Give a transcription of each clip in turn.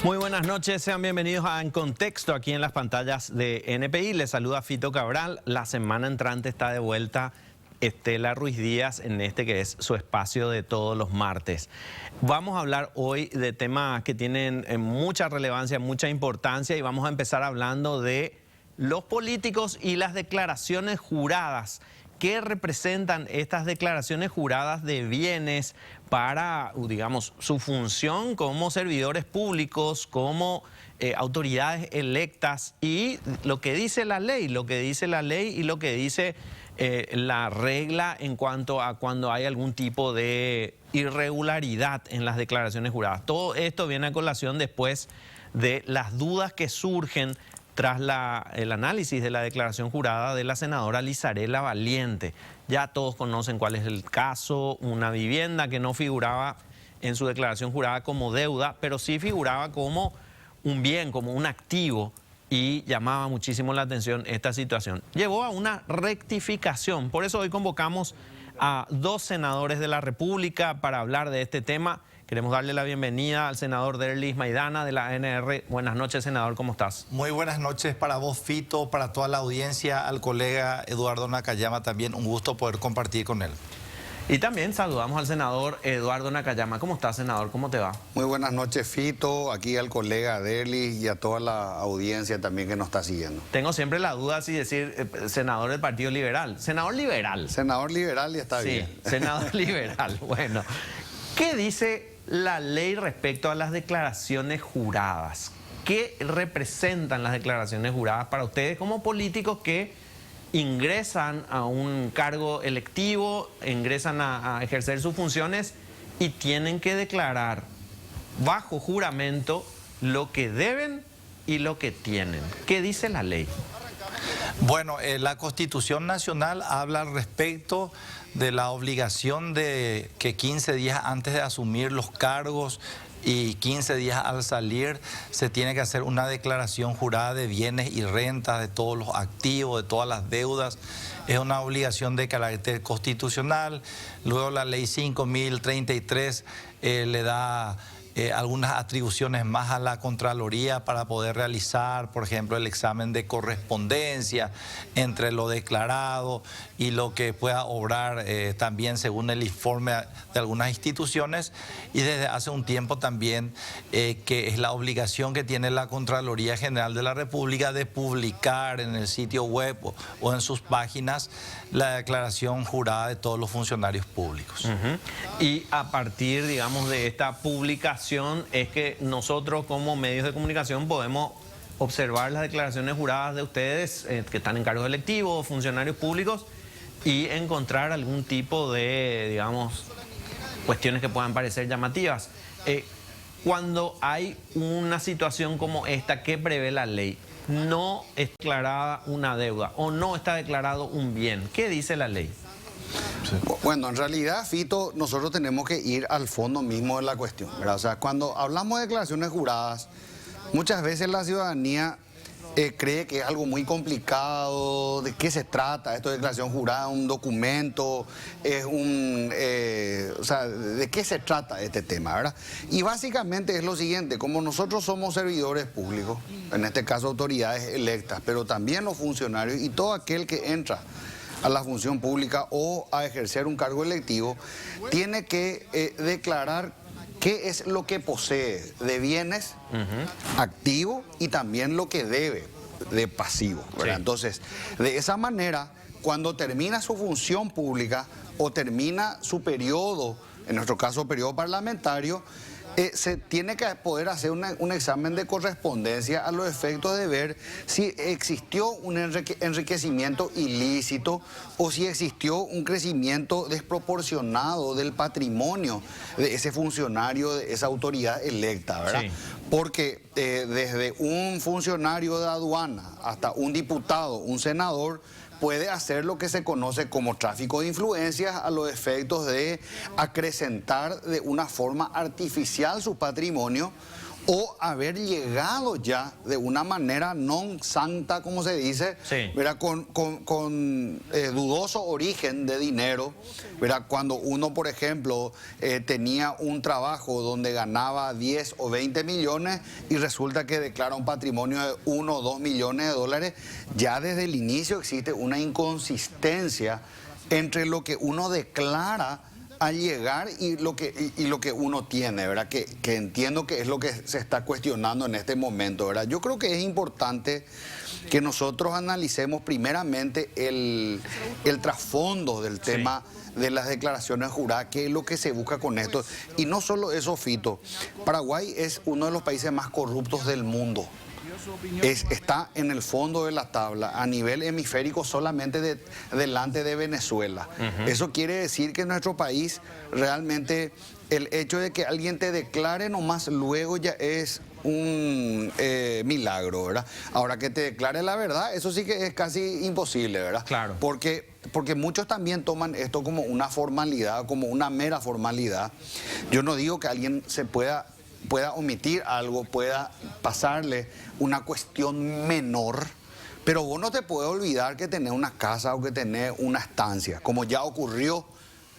Muy buenas noches, sean bienvenidos a En Contexto aquí en las pantallas de NPI. Les saluda Fito Cabral. La semana entrante está de vuelta Estela Ruiz Díaz en este que es su espacio de todos los martes. Vamos a hablar hoy de temas que tienen mucha relevancia, mucha importancia, y vamos a empezar hablando de los políticos y las declaraciones juradas. ¿Qué representan estas declaraciones juradas de bienes para, digamos, su función como servidores públicos, como autoridades electas, y lo que dice la ley, y lo que dice la regla en cuanto a cuando hay algún tipo de irregularidad en las declaraciones juradas? Todo esto viene a colación después de las dudas que surgen tras el análisis de la declaración jurada de la senadora Lizarela Valiente. Ya todos conocen cuál es el caso: una vivienda que no figuraba en su declaración jurada como deuda, pero sí figuraba como un bien, como un activo, y llamaba muchísimo la atención esta situación. Llevó a una rectificación. Por eso hoy convocamos a dos senadores de la República para hablar de este tema. Queremos darle la bienvenida al senador Derlis Maidana de la ANR. Buenas noches, senador, ¿cómo estás? Muy buenas noches para vos, Fito, para toda la audiencia, al colega Eduardo Nakayama también. Un gusto poder compartir con él. Y también saludamos al senador Eduardo Nakayama. ¿Cómo estás, senador? ¿Cómo te va? Muy buenas noches, Fito, aquí al colega Derlis y a toda la audiencia también que nos está siguiendo. Tengo siempre la duda si decir senador del Partido Liberal. Senador liberal. Senador liberal, y está bien. Sí, senador liberal. Bueno, ¿qué dice la ley respecto a las declaraciones juradas? ¿Qué representan las declaraciones juradas para ustedes como políticos que ingresan a un cargo electivo, ingresan a ejercer sus funciones y tienen que declarar bajo juramento lo que deben y lo que tienen? ¿Qué dice la ley? Bueno, la Constitución Nacional habla al respecto de la obligación de que 15 días antes de asumir los cargos y 15 días al salir se tiene que hacer una declaración jurada de bienes y rentas, de todos los activos, de todas las deudas. Es una obligación de carácter constitucional. Luego la ley 5033 le da algunas atribuciones más a la Contraloría para poder realizar, por ejemplo, el examen de correspondencia entre lo declarado y lo que pueda obrar también según el informe de algunas instituciones. Y desde hace un tiempo también que es la obligación que tiene la Contraloría General de la República de publicar en el sitio web o en sus páginas la declaración jurada de todos los funcionarios públicos. Y a partir, digamos, de esta publicación es que nosotros como medios de comunicación podemos observar las declaraciones juradas de ustedes que están en cargos electivos, funcionarios públicos, y encontrar algún tipo de, digamos, cuestiones que puedan parecer llamativas. Cuando hay una situación como esta, ¿qué prevé la ley? No es declarada una deuda o no está declarado un bien. ¿Qué dice la ley? Sí. Bueno, en realidad, Fito, nosotros tenemos que ir al fondo mismo de la cuestión, ¿verdad? O sea, cuando hablamos de declaraciones juradas, muchas veces la ciudadanía cree que es algo muy complicado. ¿De qué se trata esto de declaración jurada? ¿Un documento? ¿Es o sea, ¿de qué se trata este tema, verdad? Y básicamente es lo siguiente: como nosotros somos servidores públicos, en este caso autoridades electas, pero también los funcionarios y todo aquel que entra a la función pública o a ejercer un cargo electivo, tiene que declarar qué es lo que posee de bienes activos y también lo que debe de pasivo, ¿verdad? Sí. Entonces, de esa manera, cuando termina su función pública o termina su periodo, en nuestro caso periodo parlamentario, se tiene que poder hacer un examen de correspondencia a los efectos de ver si existió un enriquecimiento ilícito o si existió un crecimiento desproporcionado del patrimonio de ese funcionario, de esa autoridad electa, ¿verdad? Sí. Porque desde un funcionario de aduana hasta un diputado, un senador, puede hacer lo que se conoce como tráfico de influencias a los efectos de acrecentar de una forma artificial su patrimonio o haber llegado ya de una manera non santa, como se dice, Sí. ¿verdad? Con dudoso origen de dinero, ¿verdad? Cuando uno, por ejemplo, tenía un trabajo donde ganaba 10 o 20 millones y resulta que declara un patrimonio de 1 o 2 millones de dólares, ya desde el inicio existe una inconsistencia entre lo que uno declara al llegar y lo que uno tiene, ¿verdad? Que entiendo que es lo que se está cuestionando en este momento, ¿verdad? Yo creo que es importante que nosotros analicemos primeramente el trasfondo del tema de las declaraciones juradas, qué es lo que se busca con esto. Y no solo eso, Fito, Paraguay es uno de los países más corruptos del mundo. Está en el fondo de la tabla a nivel hemisférico solamente delante de Venezuela. Eso quiere decir que en nuestro país realmente el hecho de que alguien te declare nomás luego ya es un milagro, ¿verdad? Ahora que te declare la verdad, eso sí que es casi imposible, ¿verdad? Claro. Porque muchos también toman esto como una formalidad, como una mera formalidad. Yo no digo que alguien se pueda omitir algo, pueda pasarle una cuestión menor, pero vos no te puedes olvidar que tenés una casa o que tenés una estancia, como ya ocurrió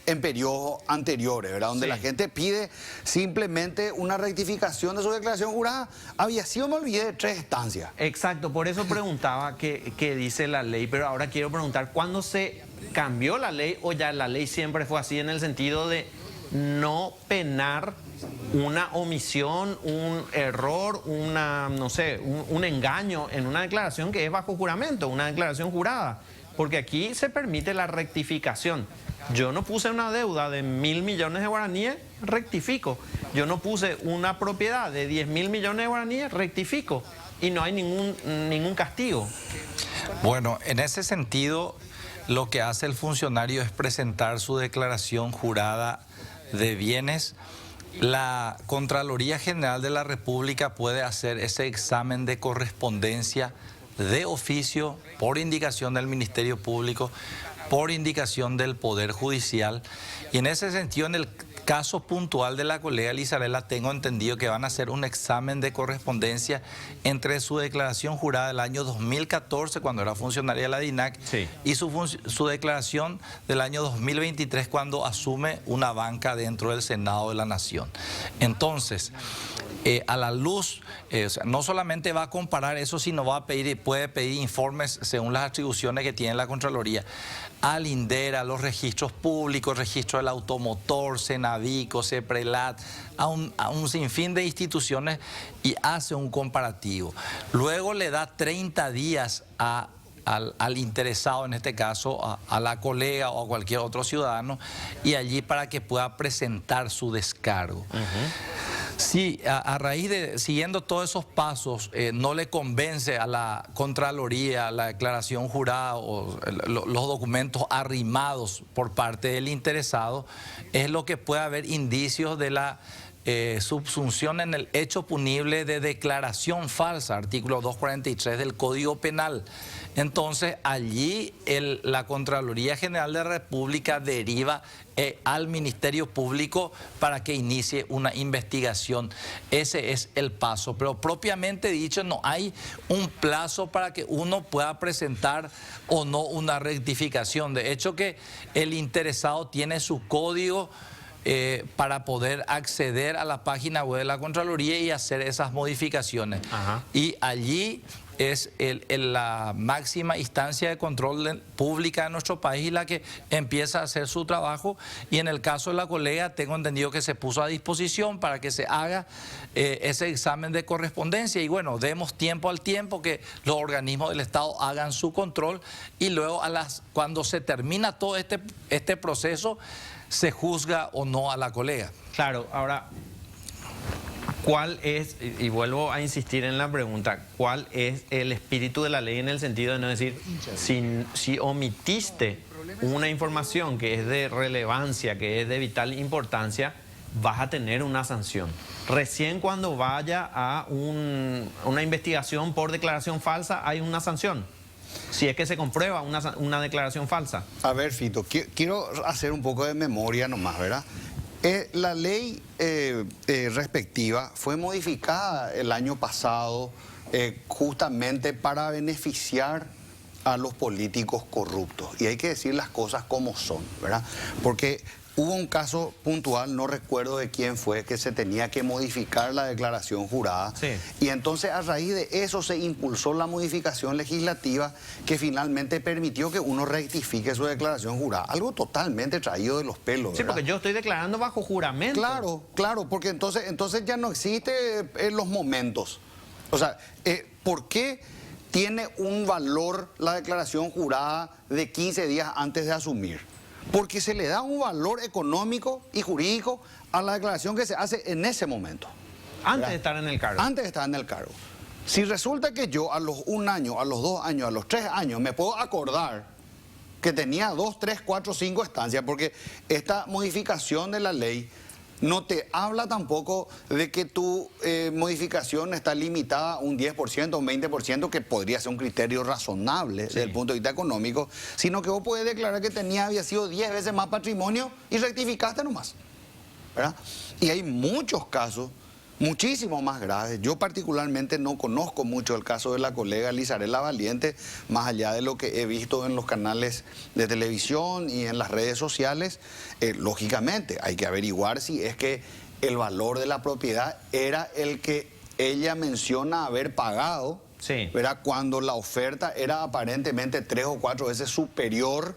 en periodos anteriores, ¿verdad? Donde la gente pide simplemente una rectificación de su declaración jurada. Había sido, me olvidé, de 3 estancias. Exacto, por eso preguntaba qué dice la ley, pero ahora quiero preguntar, ¿cuándo se cambió la ley o ya la ley siempre fue así en el sentido de no penar una omisión, un error, un engaño en una declaración que es bajo juramento, una declaración jurada? Porque aquí se permite la rectificación. Yo no puse una deuda de 1.000 millones de guaraníes, rectifico. Yo no puse una propiedad de 10.000 millones de guaraníes, rectifico. Y no hay ningún castigo. Bueno, en ese sentido, lo que hace el funcionario es presentar su declaración jurada de bienes. La Contraloría General de la República puede hacer ese examen de correspondencia de oficio por indicación del Ministerio Público, por indicación del Poder Judicial. Y en ese sentido, en el caso puntual de la colega Elizarela, tengo entendido que van a hacer un examen de correspondencia entre su declaración jurada del año 2014, cuando era funcionaria de la DINAC, y su declaración del año 2023, cuando asume una banca dentro del Senado de la Nación. Entonces, a la luz, no solamente va a comparar eso, sino puede pedir informes según las atribuciones que tiene la Contraloría al INDERA, los registros públicos, registro del automotor, Senavico, CEPRELAT, a un sinfín de instituciones, y hace un comparativo. Luego le da 30 días al interesado, en este caso a la colega o a cualquier otro ciudadano, y allí para que pueda presentar su descargo. Si a raíz de, siguiendo todos esos pasos, no le convence a la Contraloría la declaración jurada o los documentos arrimados por parte del interesado, es lo que puede haber indicios de la subsunción en el hecho punible de declaración falsa, artículo 243 del Código Penal. Entonces, allí la Contraloría General de la República deriva al Ministerio Público para que inicie una investigación. Ese es el paso, pero propiamente dicho no hay un plazo para que uno pueda presentar o no una rectificación. De hecho, que el interesado tiene su código para poder acceder a la página web de la Contraloría y hacer esas modificaciones. Y allí es la máxima instancia de control pública de nuestro país y la que empieza a hacer su trabajo. Y en el caso de la colega, tengo entendido que se puso a disposición para que se haga ese examen de correspondencia. Y bueno, demos tiempo al tiempo, que los organismos del Estado hagan su control, y luego cuando se termina todo este proceso, se juzga o no a la colega. Claro, ahora, ¿cuál es, y vuelvo a insistir en la pregunta, cuál es el espíritu de la ley en el sentido de no decir, si omitiste una información que es de relevancia, que es de vital importancia, vas a tener una sanción? Recién cuando vaya a una investigación por declaración falsa hay una sanción, si es que se comprueba una declaración falsa. A ver, Fito, quiero hacer un poco de memoria nomás, ¿verdad? La ley respectiva fue modificada el año pasado justamente para beneficiar a los políticos corruptos. Y hay que decir las cosas como son, ¿verdad? Porque hubo un caso puntual, no recuerdo de quién fue, que se tenía que modificar la declaración jurada. Sí. Y entonces a raíz de eso se impulsó la modificación legislativa que finalmente permitió que uno rectifique su declaración jurada. Algo totalmente traído de los pelos, Sí, ¿verdad? porque yo estoy declarando bajo juramento. Claro, claro, porque entonces ya no existe los momentos. O sea, ¿por qué tiene un valor la declaración jurada de 15 días antes de asumir? Porque se le da un valor económico y jurídico a la declaración que se hace en ese momento. Antes ¿verdad? de estar en el cargo. Antes de estar en el cargo. Si resulta que yo a los 1 año, a los 2 años, a los 3 años me puedo acordar que tenía 2, 3, 4, 5 estancias, porque esta modificación de la ley no te habla tampoco de que tu modificación está limitada a un 10%, un 20%, que podría ser un criterio razonable desde el punto de vista económico, sino que vos podés declarar que había sido 10 veces más patrimonio y rectificaste nomás, ¿verdad? Y hay muchos casos, muchísimo más graves. Yo particularmente no conozco mucho el caso de la colega Lizarela Valiente, más allá de lo que he visto en los canales de televisión y en las redes sociales. Lógicamente hay que averiguar si es que el valor de la propiedad era el que ella menciona haber pagado, Sí. ¿verdad? Cuando la oferta era aparentemente 3 o 4 veces superior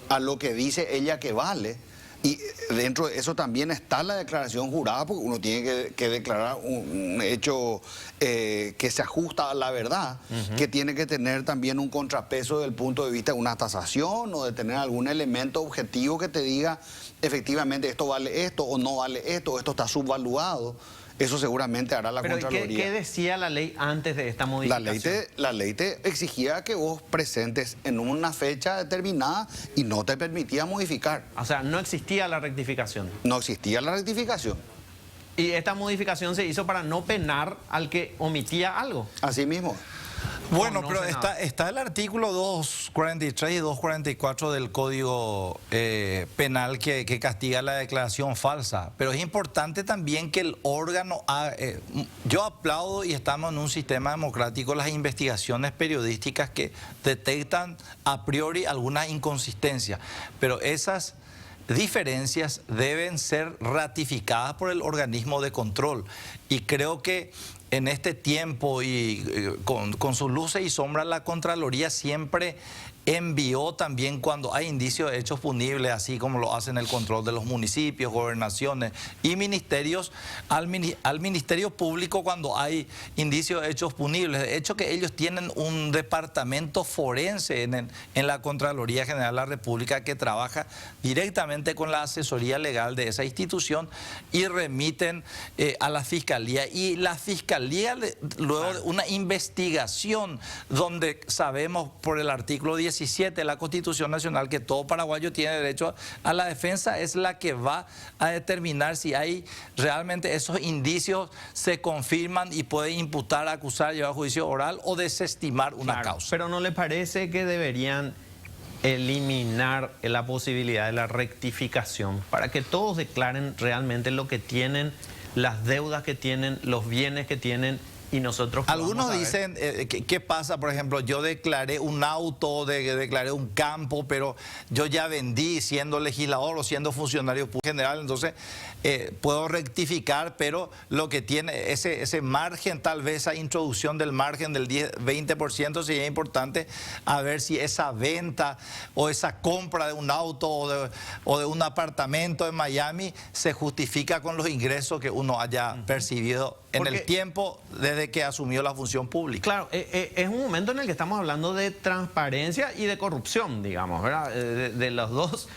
a lo que dice ella que vale. Y dentro de eso también está la declaración jurada, porque uno tiene que declarar un hecho que se ajusta a la verdad, que tiene que tener también un contrapeso desde el punto de vista de una tasación o de tener algún elemento objetivo que te diga efectivamente esto vale esto o no vale esto, o esto está subvaluado. Eso seguramente hará la Pero Contraloría. ¿qué decía la ley antes de esta modificación? La ley te exigía que vos presentes en una fecha determinada y no te permitía modificar. O sea, no existía la rectificación. No existía la rectificación. Y esta modificación se hizo para no penar al que omitía algo. Así mismo. Bueno, No pero sé nada. está el artículo 243 y 244 del Código Penal que castiga la declaración falsa. Pero es importante también que el órgano... yo aplaudo, y estamos en un sistema democrático, las investigaciones periodísticas que detectan a priori algunas inconsistencias. Pero esas diferencias deben ser ratificadas por el organismo de control. Y creo que en este tiempo y con sus luces y sombras, la Contraloría siempre envió también cuando hay indicios de hechos punibles, así como lo hacen el control de los municipios, gobernaciones y ministerios, al Ministerio Público cuando hay indicios de hechos punibles. De hecho, que ellos tienen un departamento forense en la Contraloría General de la República que trabaja directamente con la asesoría legal de esa institución y remiten a la Fiscalía. Y la Fiscalía, luego de una investigación donde sabemos por el artículo 17 de la Constitución Nacional que todo paraguayo tiene derecho a la defensa, es la que va a determinar si hay realmente esos indicios se confirman y puede imputar, acusar, llevar a juicio oral o desestimar una causa. Pero ¿no le parece que deberían eliminar la posibilidad de la rectificación para que todos declaren realmente lo que tienen, las deudas que tienen, los bienes que tienen? Y nosotros algunos dicen, ¿qué pasa? Por ejemplo, yo declaré un auto, declaré un campo, pero yo ya vendí siendo legislador o siendo funcionario general, entonces puedo rectificar, pero lo que tiene ese margen, tal vez esa introducción del margen del 10-20% sería importante, a ver si esa venta o esa compra de un auto o de un apartamento en Miami se justifica con los ingresos que uno haya percibido en el tiempo desde que asumió la función pública. Claro, es un momento en el que estamos hablando de transparencia y de corrupción, digamos, ¿verdad? De las dos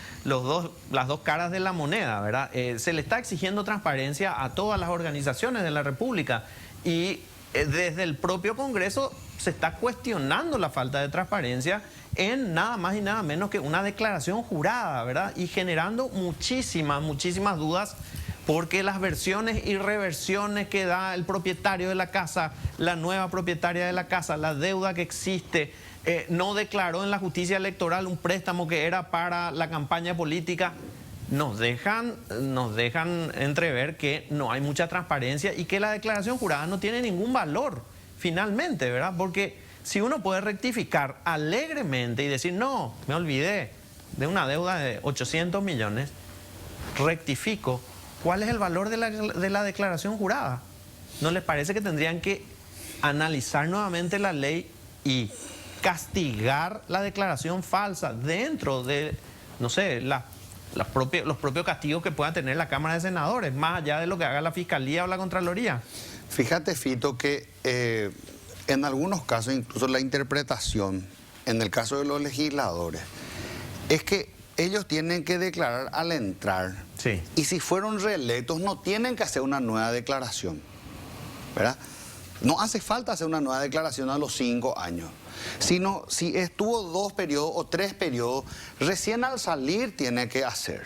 caras de la moneda, ¿verdad? Se le está exigiendo transparencia a todas las organizaciones de la República y desde el propio Congreso se está cuestionando la falta de transparencia en nada más y nada menos que una declaración jurada, ¿verdad? Y generando muchísimas dudas, porque las versiones y reversiones que da el propietario de la casa, la nueva propietaria de la casa, la deuda que existe, no declaró en la justicia electoral un préstamo que era para la campaña política. nos dejan entrever que no hay mucha transparencia y que la declaración jurada no tiene ningún valor, finalmente, ¿verdad? Porque si uno puede rectificar alegremente y decir, no, me olvidé de una deuda de 800 millones, rectifico, ¿cuál es el valor de la declaración jurada? ¿No les parece que tendrían que analizar nuevamente la ley y castigar la declaración falsa dentro de, no sé, los propios castigos que pueda tener la Cámara de Senadores, más allá de lo que haga la Fiscalía o la Contraloría? Fíjate, Fito, que en algunos casos, incluso la interpretación, en el caso de los legisladores, es que ellos tienen que declarar al entrar. Sí. Y si fueron reelectos, no tienen que hacer una nueva declaración, ¿verdad? No hace falta hacer una nueva declaración a los 5 años. Sino si estuvo 2 periodos o 3 periodos, recién al salir tiene que hacer,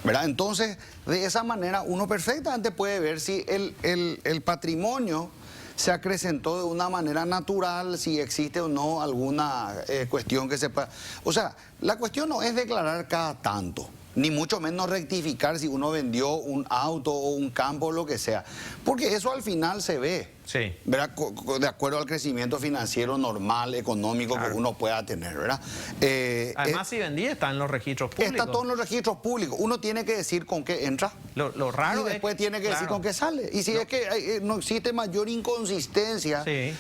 ¿verdad? Entonces, de esa manera uno perfectamente puede ver si el patrimonio se acrecentó de una manera natural, si existe o no alguna cuestión que se pueda... O sea, la cuestión no es declarar cada tanto, ni mucho menos rectificar si uno vendió un auto o un campo o lo que sea, porque eso al final se ve, sí, ¿verdad? De acuerdo al crecimiento financiero normal, económico, claro, que uno pueda tener, ¿verdad? Además, si vendí, está en los registros públicos. Está todo en los registros públicos. Uno tiene que decir con qué entra. Lo raro y después es, tiene que decir con qué sale. Y si es que no existe mayor inconsistencia, sí,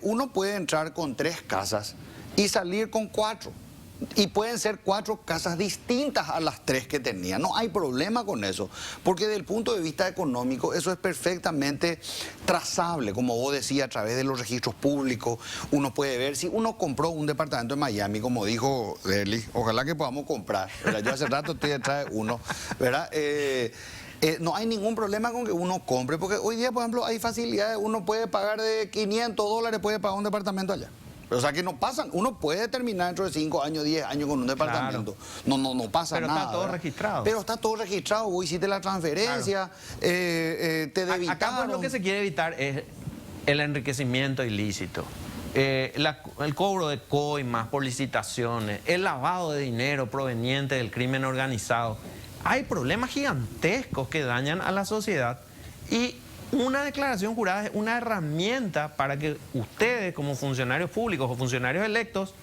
uno puede entrar con 3 casas y salir con 4. Y pueden ser 4 casas distintas a las 3 que tenía. No hay problema con eso, porque desde el punto de vista económico eso es perfectamente trazable, como vos decías, a través de los registros públicos. Uno puede ver si uno compró un departamento en Miami, como dijo Derly, ojalá que podamos comprar, ¿verdad? Yo hace rato estoy detrás de uno, ¿verdad? No hay ningún problema con que uno compre, porque hoy día, por ejemplo, hay facilidades. Uno puede pagar de $500, puede pagar un departamento allá. O sea que no pasan, uno puede terminar dentro de 5 años, 10 años con un departamento. Claro. No pasa nada. Pero está todo, ¿verdad?, registrado. Pero está todo registrado, vos hiciste la transferencia, claro, te debitaron. Acá pues lo que se quiere evitar es el enriquecimiento ilícito, el cobro de coimas por licitaciones, el lavado de dinero proveniente del crimen organizado. Hay problemas gigantescos que dañan a la sociedad y una declaración jurada es una herramienta para que ustedes, como funcionarios públicos o funcionarios electos,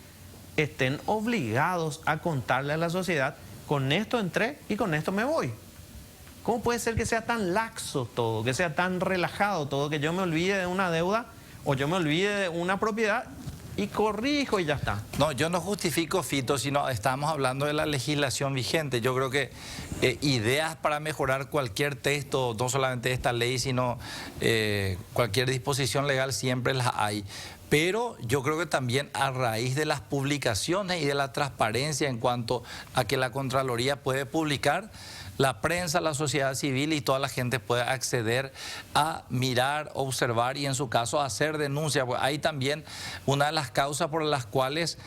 estén obligados a contarle a la sociedad: con esto entré y con esto me voy. ¿Cómo puede ser que sea tan laxo todo, que sea tan relajado todo, que yo me olvide de una deuda o yo me olvide de una propiedad y corrijo y ya está? No, yo no justifico, Fito, sino estamos hablando de la legislación vigente. Yo creo que ideas para mejorar cualquier texto, no solamente esta ley, sino cualquier disposición legal, siempre las hay. Pero yo creo que también a raíz de las publicaciones y de la transparencia en cuanto a que la Contraloría puede publicar, la prensa, la sociedad civil y toda la gente puede acceder a mirar, observar y en su caso hacer denuncias. Pues hay también una de las causas por las cuales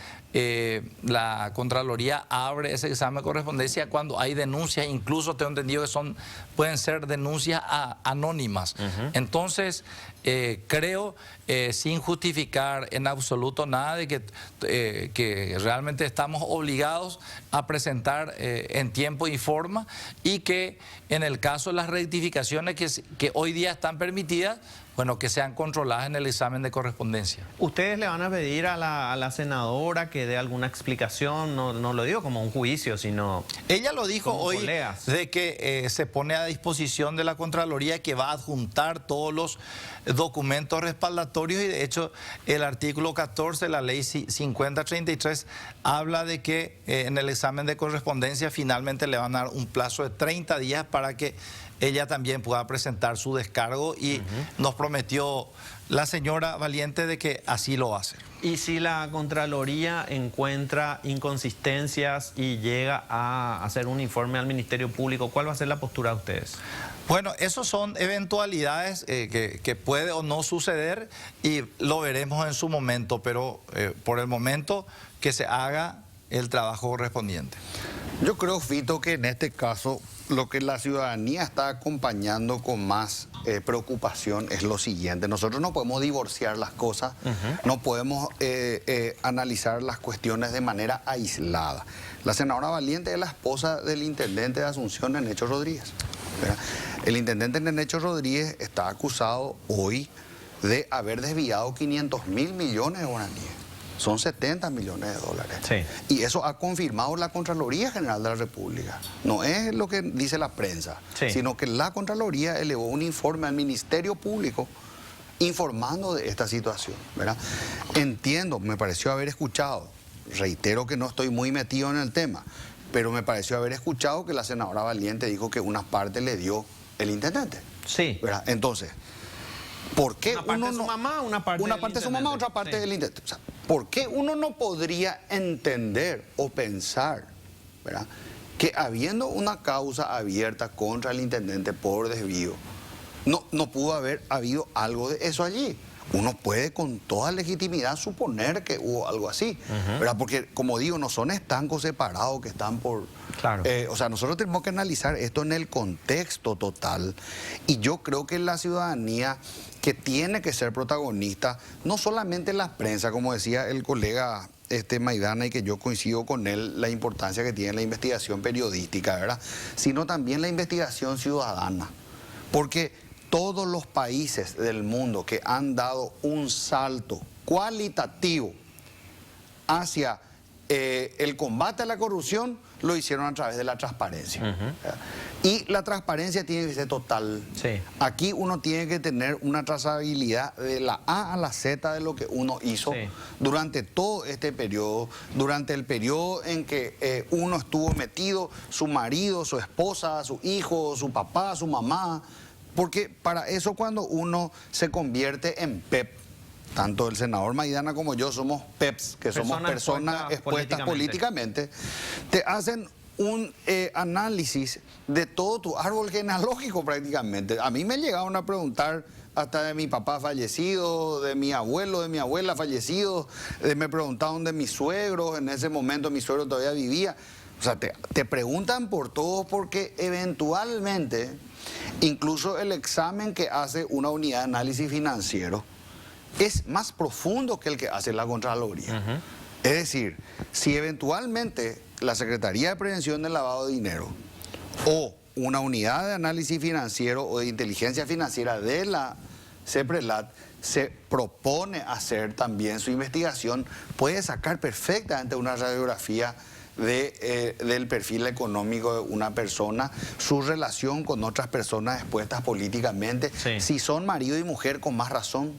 la Contraloría abre ese examen de correspondencia cuando hay denuncias, incluso tengo entendido que pueden ser denuncias anónimas. Entonces, creo, sin justificar en absoluto nada, de que realmente estamos obligados a presentar en tiempo y forma, y que en el caso de las rectificaciones que hoy día están permitidas, bueno, que sean controladas en el examen de correspondencia. ¿Ustedes le van a pedir a la senadora que dé alguna explicación? No lo digo como un juicio, sino... Ella lo dijo hoy, colegas, de que se pone a disposición de la Contraloría, que va a adjuntar todos los documentos respaldatorios, y de hecho el artículo 14 de la ley 5033 habla de que en el examen de correspondencia finalmente le van a dar un plazo de 30 días para que ella también pueda presentar su descargo, y nos prometió la señora Valiente de que así lo va a hacer. Y si la Contraloría encuentra inconsistencias y llega a hacer un informe al Ministerio Público, ¿cuál va a ser la postura de ustedes? Bueno, esos son eventualidades que puede o no suceder, y lo veremos en su momento, pero por el momento que se haga el trabajo correspondiente. Yo creo, Fito, que en este caso lo que la ciudadanía está acompañando con más preocupación es lo siguiente. Nosotros no podemos divorciar las cosas, no podemos analizar las cuestiones de manera aislada. La senadora Valiente es la esposa del intendente de Asunción, Nenecho Rodríguez, ¿verdad? El intendente Nenecho Rodríguez está acusado hoy de haber desviado 500.000 millones de guaraníes. Son 70 millones de dólares. Sí. Y eso ha confirmado la Contraloría General de la República. No es lo que dice la prensa, sí, sino que la Contraloría elevó un informe al Ministerio Público informando de esta situación, ¿verdad? Entiendo, me pareció haber escuchado, reitero que no estoy muy metido en el tema, pero me pareció haber escuchado que la senadora Valiente dijo que una parte le dio el intendente. Sí. ¿Verdad? Entonces, ¿por qué una parte uno de su no, mamá, una parte de su mamá, otra parte del intendente? O sea, ¿por qué uno no podría entender o pensar, ¿verdad?, que habiendo una causa abierta contra el intendente por desvío, no pudo haber habido algo de eso allí? Uno puede con toda legitimidad suponer que hubo algo así, ¿verdad? Porque, como digo, no son estancos separados que están por... Claro. O sea, nosotros tenemos que analizar esto en el contexto total. Y yo creo que la ciudadanía, que tiene que ser protagonista, no solamente la prensa, como decía el colega Maidana, y que yo coincido con él, la importancia que tiene la investigación periodística, ¿verdad?, sino también la investigación ciudadana. Porque todos los países del mundo que han dado un salto cualitativo hacia el combate a la corrupción lo hicieron a través de la transparencia. Y la transparencia tiene que ser total. Sí. Aquí uno tiene que tener una trazabilidad de la A a la Z de lo que uno hizo durante todo este periodo, durante el periodo en que uno estuvo metido, su marido, su esposa, su hijo, su papá, su mamá. Porque para eso, cuando uno se convierte en PEP, tanto el senador Maidana como yo somos PEPs, que somos personas expuestas políticamente, te hacen un análisis de todo tu árbol genealógico prácticamente. A mí me llegaron a preguntar hasta de mi papá fallecido, de mi abuelo, de mi abuela fallecido, me preguntaron de mis suegros, en ese momento mi suegro todavía vivía. O sea, te preguntan por todo, porque eventualmente, incluso el examen que hace una unidad de análisis financiero es más profundo que el que hace la Contraloría. Es decir, si eventualmente la Secretaría de Prevención del Lavado de Dinero o una unidad de análisis financiero o de inteligencia financiera de la CEPRELAT se propone hacer también su investigación, puede sacar perfectamente una radiografía del perfil económico de una persona, su relación con otras personas expuestas políticamente. Si son marido y mujer, con más razón,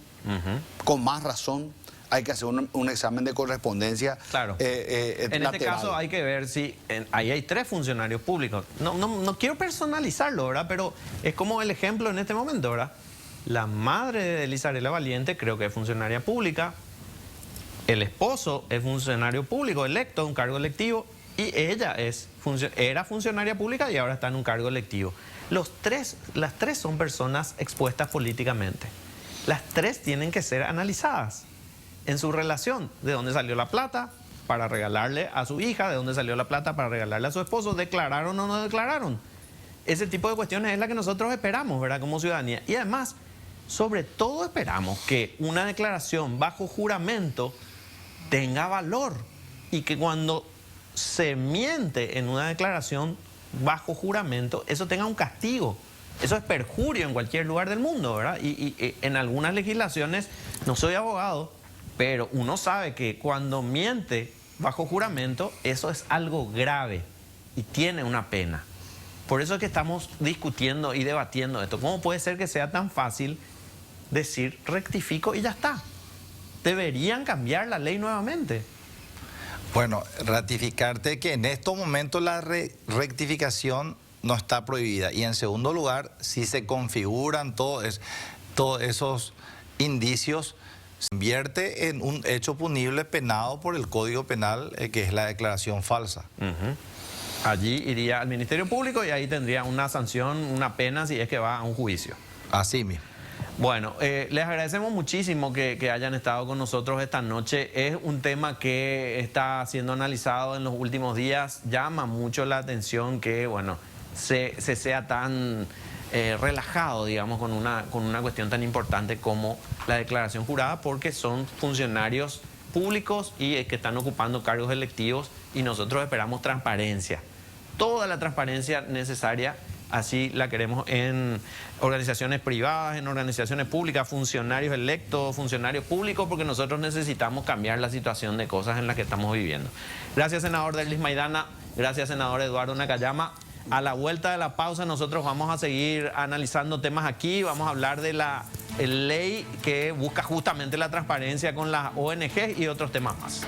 hay que hacer un examen de correspondencia. Claro. En este caso hay que ver si ahí hay 3 funcionarios públicos. No quiero personalizarlo, ¿verdad?, pero es como el ejemplo en este momento, ¿verdad? La madre de Elizarela Valiente creo que es funcionaria pública. El esposo es funcionario público electo, un cargo electivo, y ella era funcionaria pública y ahora está en un cargo electivo. Las tres son personas expuestas políticamente. Las 3 tienen que ser analizadas en su relación. ¿De dónde salió la plata para regalarle a su hija? ¿De dónde salió la plata para regalarle a su esposo? ¿Declararon o no declararon? Ese tipo de cuestiones es la que nosotros esperamos, ¿verdad?, como ciudadanía. Y además, sobre todo esperamos que una declaración bajo juramento tenga valor, y que cuando se miente en una declaración bajo juramento, eso tenga un castigo. Eso es perjurio en cualquier lugar del mundo, ¿verdad? Y en algunas legislaciones, no soy abogado, pero uno sabe que cuando miente bajo juramento, eso es algo grave y tiene una pena. Por eso es que estamos discutiendo y debatiendo esto. ¿Cómo puede ser que sea tan fácil decir rectifico y ya está? Deberían cambiar la ley nuevamente. Bueno, ratificarte que en estos momentos la rectificación no está prohibida. Y en segundo lugar, si se configuran todos esos indicios, se convierte en un hecho punible penado por el Código Penal, que es la declaración falsa. Allí iría al Ministerio Público y ahí tendría una sanción, una pena, si es que va a un juicio. Así mismo. Bueno, les agradecemos muchísimo que hayan estado con nosotros esta noche. Es un tema que está siendo analizado en los últimos días. Llama mucho la atención que, bueno, se sea tan relajado, digamos, con una cuestión tan importante como la declaración jurada, porque son funcionarios públicos y que están ocupando cargos electivos, y nosotros esperamos transparencia, toda la transparencia necesaria. Así la queremos en organizaciones privadas, en organizaciones públicas, funcionarios electos, funcionarios públicos, porque nosotros necesitamos cambiar la situación de cosas en las que estamos viviendo. Gracias, senador Derlis Maidana. Gracias, senador Eduardo Nakayama. A la vuelta de la pausa nosotros vamos a seguir analizando temas aquí. Vamos a hablar de la ley que busca justamente la transparencia con las ONG y otros temas más.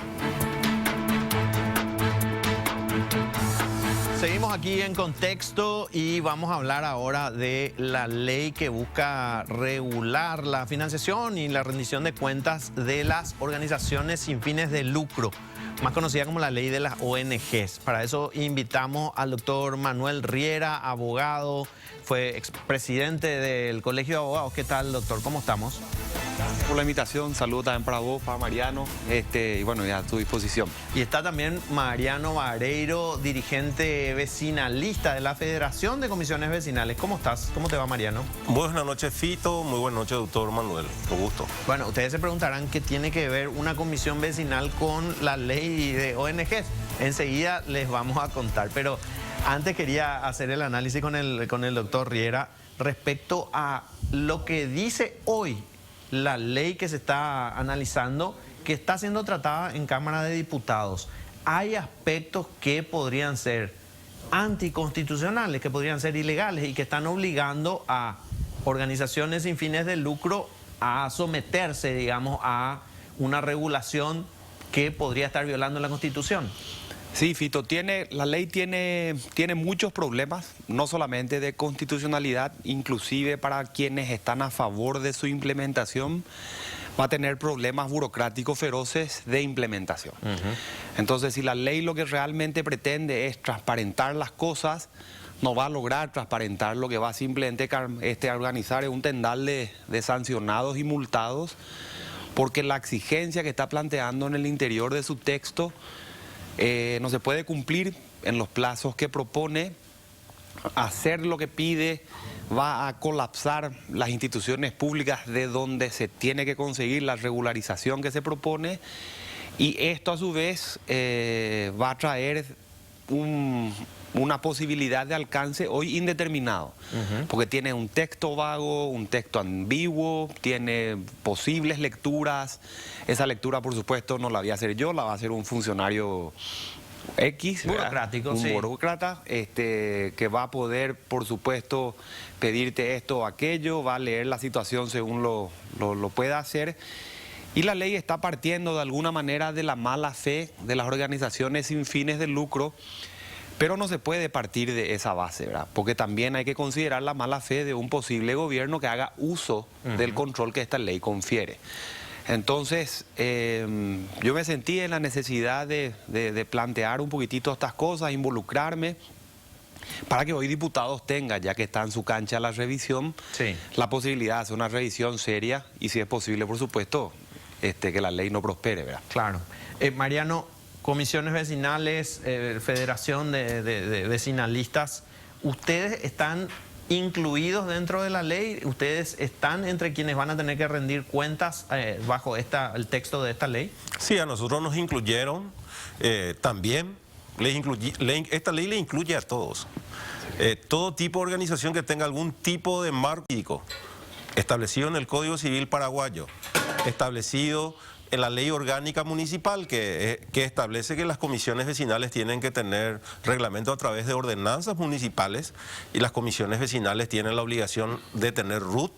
Seguimos aquí en Contexto y vamos a hablar ahora de la ley que busca regular la financiación y la rendición de cuentas de las organizaciones sin fines de lucro, más conocida como la ley de las ONGs. Para eso invitamos al doctor Manuel Riera, abogado, fue expresidente del Colegio de Abogados. ¿Qué tal, doctor? ¿Cómo estamos? Gracias por la invitación, saludos también para vos, para Mariano, y bueno, ya a tu disposición. Y está también Mariano Vareiro, dirigente vecinalista de la Federación de Comisiones Vecinales. ¿Cómo estás? ¿Cómo te va, Mariano? Buenas noches, Fito. Muy buenas noches, doctor Manuel. Un gusto. Bueno, ustedes se preguntarán qué tiene que ver una comisión vecinal con la ley de ONGs. Enseguida les vamos a contar, pero antes quería hacer el análisis con el doctor Riera respecto a lo que dice hoy la ley que se está analizando, que está siendo tratada en Cámara de Diputados. Hay aspectos que podrían ser anticonstitucionales, que podrían ser ilegales y que están obligando a organizaciones sin fines de lucro a someterse, digamos, a una regulación que podría estar violando la Constitución. Sí, Fito, la ley tiene muchos problemas, no solamente de constitucionalidad, inclusive para quienes están a favor de su implementación, va a tener problemas burocráticos feroces de implementación. Entonces, si la ley lo que realmente pretende es transparentar las cosas, no va a lograr transparentar, lo que va simplemente a organizar es un tendal de sancionados y multados, porque la exigencia que está planteando en el interior de su texto no se puede cumplir en los plazos que propone. Hacer lo que pide va a colapsar las instituciones públicas de donde se tiene que conseguir la regularización que se propone, y esto a su vez va a traer una posibilidad de alcance hoy indeterminado, porque tiene un texto vago, un texto ambiguo, tiene posibles lecturas. Esa lectura, por supuesto, no la voy a hacer yo, la va a hacer un funcionario X, burocrático, un sí, burócrata, que va a poder, por supuesto, pedirte esto o aquello, va a leer la situación según lo pueda hacer. Y la ley está partiendo de alguna manera de la mala fe de las organizaciones sin fines de lucro, pero no se puede partir de esa base, ¿verdad? Porque también hay que considerar la mala fe de un posible gobierno que haga uso del control que esta ley confiere. Entonces, yo me sentí en la necesidad de plantear un poquitito estas cosas, involucrarme, para que hoy diputados tengan, ya que está en su cancha la revisión, sí, la posibilidad de hacer una revisión seria y, si es posible, por supuesto, que la ley no prospere, ¿verdad? Claro. Mariano, comisiones vecinales, Federación de Vecinalistas, ¿ustedes están incluidos dentro de la ley? ¿Ustedes están entre quienes van a tener que rendir cuentas bajo el texto de esta ley? Sí, a nosotros nos incluyeron también. Esta ley le incluye a todos. Todo tipo de organización que tenga algún tipo de marco jurídico establecido en el Código Civil paraguayo, establecido en la ley orgánica municipal que establece que las comisiones vecinales tienen que tener reglamento a través de ordenanzas municipales, y las comisiones vecinales tienen la obligación de tener RUT,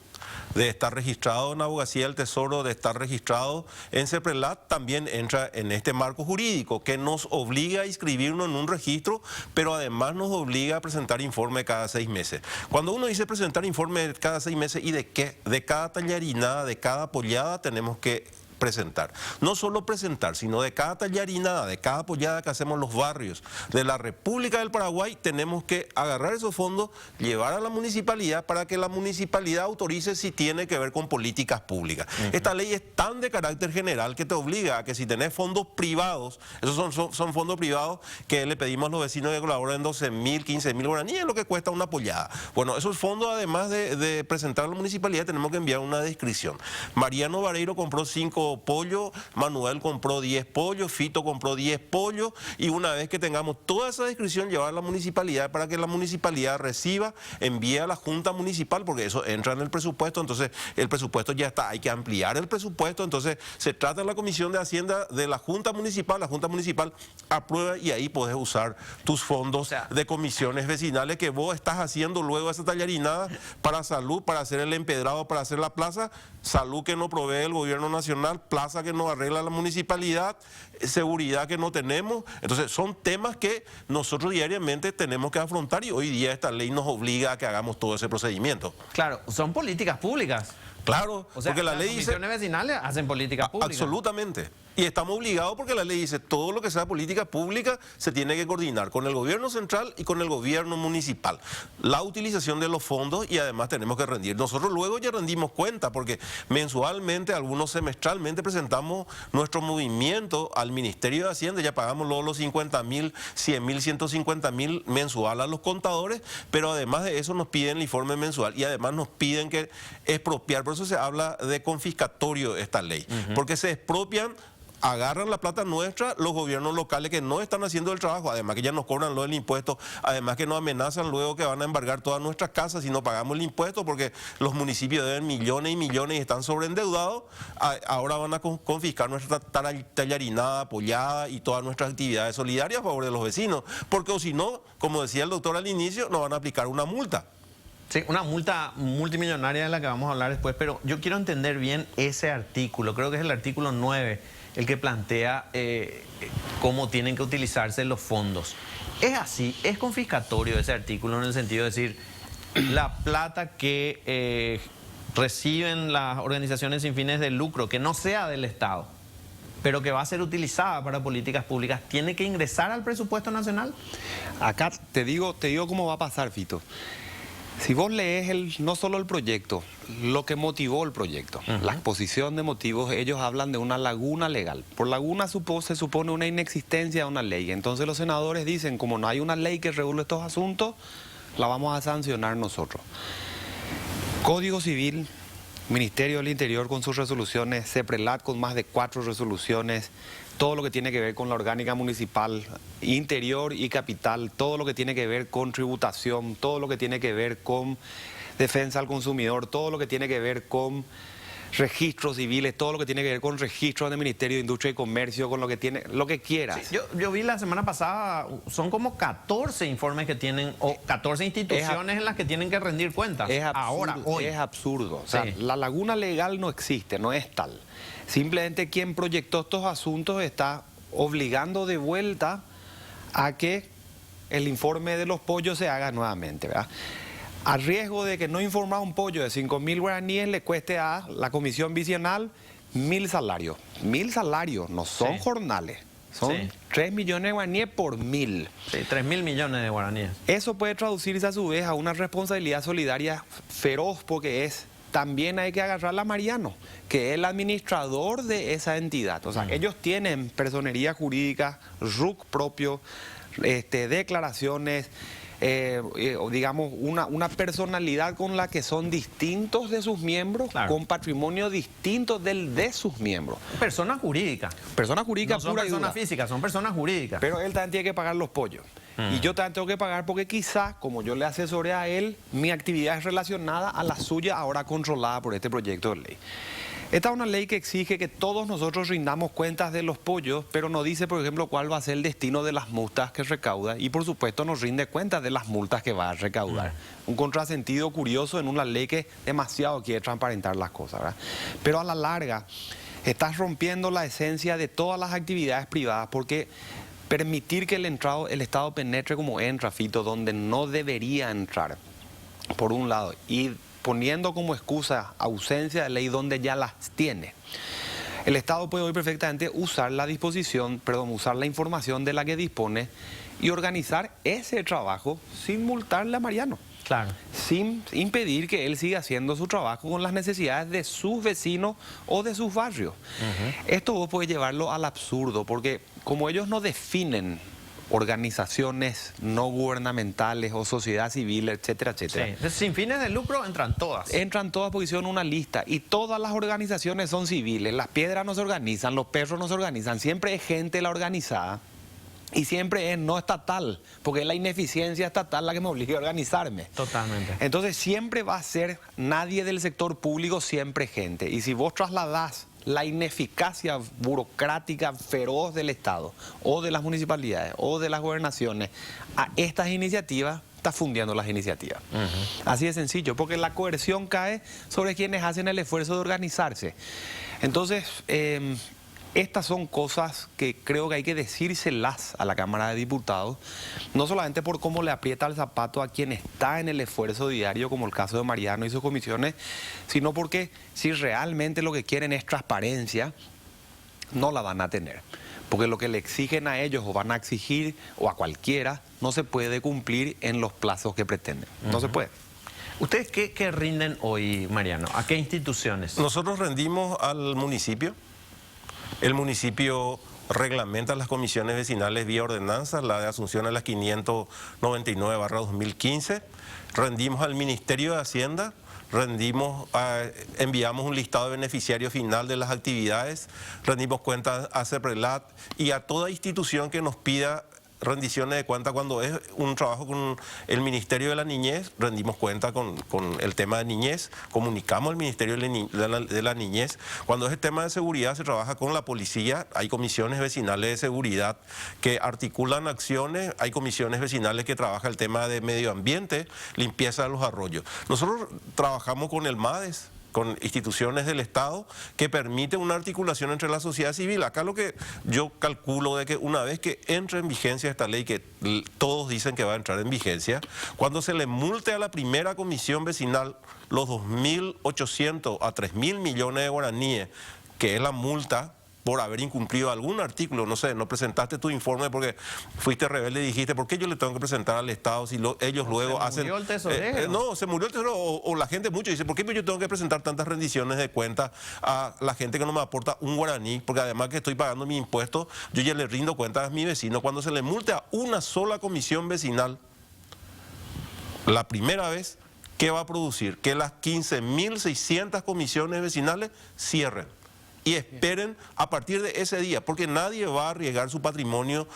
de estar registrado en Abogacía del Tesoro, de estar registrado en CEPRELAT. También entra en este marco jurídico que nos obliga a inscribirnos en un registro, pero además nos obliga a presentar informe cada 6 meses. Cuando uno dice presentar informe cada 6 meses, ¿y de qué? De cada tallarinada, de cada pollada tenemos que presentar. No solo presentar, sino de cada tallarinada, de cada pollada que hacemos en los barrios de la República del Paraguay, tenemos que agarrar esos fondos, llevar a la municipalidad para que la municipalidad autorice si tiene que ver con políticas públicas. Esta ley es tan de carácter general que te obliga a que si tenés fondos privados, esos son fondos privados que le pedimos a los vecinos que colaboren 12.000, 15.000 guaraníes, es lo que cuesta una pollada. Bueno, esos fondos, además de presentar a la municipalidad, tenemos que enviar una descripción. Mariano Vareiro compró 5 pollos, Manuel compró 10 pollos, Fito compró 10 pollos, y una vez que tengamos toda esa descripción, llevar a la municipalidad para que la municipalidad reciba, envíe a la Junta Municipal, porque eso entra en el presupuesto, entonces el presupuesto ya está, hay que ampliar el presupuesto, entonces se trata en la Comisión de Hacienda de la Junta Municipal aprueba y ahí podés usar tus fondos de comisiones vecinales que vos estás haciendo luego esa tallarinada para salud, para hacer el empedrado, para hacer la plaza, salud que no provee el gobierno nacional, plaza que no arregla la municipalidad, seguridad que no tenemos. Entonces son temas que nosotros diariamente tenemos que afrontar y hoy día esta ley nos obliga a que hagamos todo ese procedimiento. Claro, son políticas públicas. Claro, O sea, porque la ley dice... Las comisiones vecinales hacen políticas públicas. Absolutamente. Y estamos obligados porque la ley dice todo lo que sea política pública se tiene que coordinar con el gobierno central y con el gobierno municipal. La utilización de los fondos y además tenemos que rendir. Nosotros luego ya rendimos cuenta porque mensualmente, algunos semestralmente presentamos nuestro movimiento al Ministerio de Hacienda, ya pagamos luego los 50.000, 100.000, 150.000 mensual a los contadores, pero además de eso nos piden el informe mensual y además nos piden que expropiar. Por eso se habla de confiscatorio esta ley, porque se expropian, agarran la plata nuestra los gobiernos locales que no están haciendo el trabajo, además que ya nos cobran luego el impuesto, además que nos amenazan luego que van a embargar todas nuestras casas si no pagamos el impuesto, porque los municipios deben millones y millones y están sobreendeudados. Ahora van a confiscar nuestra tallarinada, pollada y todas nuestras actividades solidarias a favor de los vecinos, porque o si no, como decía el doctor al inicio, nos van a aplicar una multa. Sí, una multa multimillonaria de la que vamos a hablar después, pero yo quiero entender bien ese artículo, creo que es el artículo 9, el que plantea cómo tienen que utilizarse los fondos. ¿Es así? ¿Es confiscatorio ese artículo en el sentido de decir la plata que reciben las organizaciones sin fines de lucro, que no sea del Estado, pero que va a ser utilizada para políticas públicas, tiene que ingresar al presupuesto nacional? Acá te digo cómo va a pasar, Fito. Si vos lees no solo el proyecto, lo que motivó el proyecto, la exposición de motivos, ellos hablan de una laguna legal. Por laguna se supone una inexistencia de una ley. Entonces los senadores dicen, como no hay una ley que regule estos asuntos, la vamos a sancionar nosotros. Código Civil, Ministerio del Interior con sus resoluciones, CEPRELAT con más de 4 resoluciones, todo lo que tiene que ver con la orgánica municipal, interior y capital, todo lo que tiene que ver con tributación, todo lo que tiene que ver con defensa al consumidor, todo lo que tiene que ver con registros civiles, todo lo que tiene que ver con registros del Ministerio de Industria y Comercio, con lo que quieras. Sí, yo vi la semana pasada, son como 14 informes que tienen, o 14 instituciones en las que tienen que rendir cuentas. Es absurdo, ahora, hoy. Es absurdo. O sea, Sí. la laguna legal no existe, no es tal. Simplemente quien proyectó estos asuntos está obligando de vuelta a que el informe de los pollos se haga nuevamente, ¿verdad? A riesgo de que no informar un pollo de 5.000 guaraníes le cueste a la comisión vicinal 1.000 salarios. 1.000 salarios, no son Sí. jornales. Son Sí. 3 millones de guaraníes por 1.000. Sí, 3.000 millones de guaraníes. Eso puede traducirse a su vez a una responsabilidad solidaria feroz, porque también hay que agarrar a Mariano, que es el administrador de esa entidad. O sea, ellos tienen personería jurídica, RUC propio, declaraciones, digamos, una personalidad con la que son distintos de sus miembros, Claro. con patrimonio distinto del de sus miembros. Personas jurídicas. Persona jurídica No son pura y personas dura. físicas, son personas jurídicas. Pero él también tiene que pagar los pollos. Y yo también tengo que pagar porque quizá, como yo le asesoré a él, mi actividad es relacionada a la suya, ahora controlada por este proyecto de ley. Esta es una ley que exige que todos nosotros rindamos cuentas de los pollos, pero no dice, por ejemplo, cuál va a ser el destino de las multas que recauda y, por supuesto, nos rinde cuentas de las multas que va a recaudar. Un contrasentido curioso en una ley que demasiado quiere transparentar las cosas, ¿verdad? Pero a la larga, estás rompiendo la esencia de todas las actividades privadas, porque permitir que el Estado penetre como entra, Fito, donde no debería entrar, por un lado, y poniendo como excusa ausencia de ley donde ya las tiene. El Estado puede hoy perfectamente usar la información de la que dispone y organizar ese trabajo sin multarle a Mariano. Claro. Sin impedir que él siga haciendo su trabajo con las necesidades de sus vecinos o de sus barrios. Esto vos podés llevarlo al absurdo, porque como ellos no definen organizaciones no gubernamentales o sociedad civil, etcétera, etcétera. Sí. Sin fines de lucro entran todas. Entran todas porque hicieron una lista y todas las organizaciones son civiles. Las piedras no se organizan, los perros no se organizan, siempre es gente la organizada. Y siempre es no estatal, porque es la ineficiencia estatal la que me obliga a organizarme. Totalmente. Entonces siempre va a ser nadie del sector público, siempre gente. Y si vos trasladás la ineficacia burocrática feroz del Estado, o de las municipalidades, o de las gobernaciones, a estas iniciativas, está fundiendo las iniciativas. Así de sencillo, porque la coerción cae sobre quienes hacen el esfuerzo de organizarse. Entonces, estas son cosas que creo que hay que decírselas a la Cámara de Diputados, no solamente por cómo le aprieta el zapato a quien está en el esfuerzo diario, como el caso de Mariano y sus comisiones, sino porque si realmente lo que quieren es transparencia, no la van a tener. Porque lo que le exigen a ellos o van a exigir o a cualquiera no se puede cumplir en los plazos que pretenden. No se puede. ¿Ustedes qué rinden hoy, Mariano? ¿A qué instituciones? Nosotros rendimos al municipio. El municipio reglamenta las comisiones vecinales vía ordenanza, la de Asunción a las 599/2015. Rendimos al Ministerio de Hacienda, enviamos un listado de beneficiarios final de las actividades, rendimos cuentas a CEPRELAT y a toda institución que nos pida rendiciones de cuenta. Cuando es un trabajo con el Ministerio de la Niñez, rendimos cuenta con el tema de niñez, comunicamos al Ministerio de la Niñez. Cuando es el tema de seguridad, se trabaja con la policía, hay comisiones vecinales de seguridad que articulan acciones, hay comisiones vecinales que trabajan el tema de medio ambiente, limpieza de los arroyos. Nosotros trabajamos con el MADES, con instituciones del Estado que permiten una articulación entre la sociedad civil. Acá lo que yo calculo de que una vez que entre en vigencia esta ley, que todos dicen que va a entrar en vigencia, cuando se le multe a la primera comisión vecinal los 2.800 a 3.000 millones de guaraníes, que es la multa por haber incumplido algún artículo, no sé, no presentaste tu informe porque fuiste rebelde y dijiste, ¿por qué yo le tengo que presentar al Estado si ellos luego hacen... ¿Se murió el tesorero? No, se murió el tesorero, o la gente mucho dice, ¿por qué yo tengo que presentar tantas rendiciones de cuentas a la gente que no me aporta un guaraní? Porque además que estoy pagando mi impuesto, yo ya le rindo cuentas a mi vecino. Cuando se le multe a una sola comisión vecinal, la primera vez, ¿qué va a producir? Que las 15.600 comisiones vecinales cierren. Y esperen a partir de ese día, porque nadie va a arriesgar su patrimonio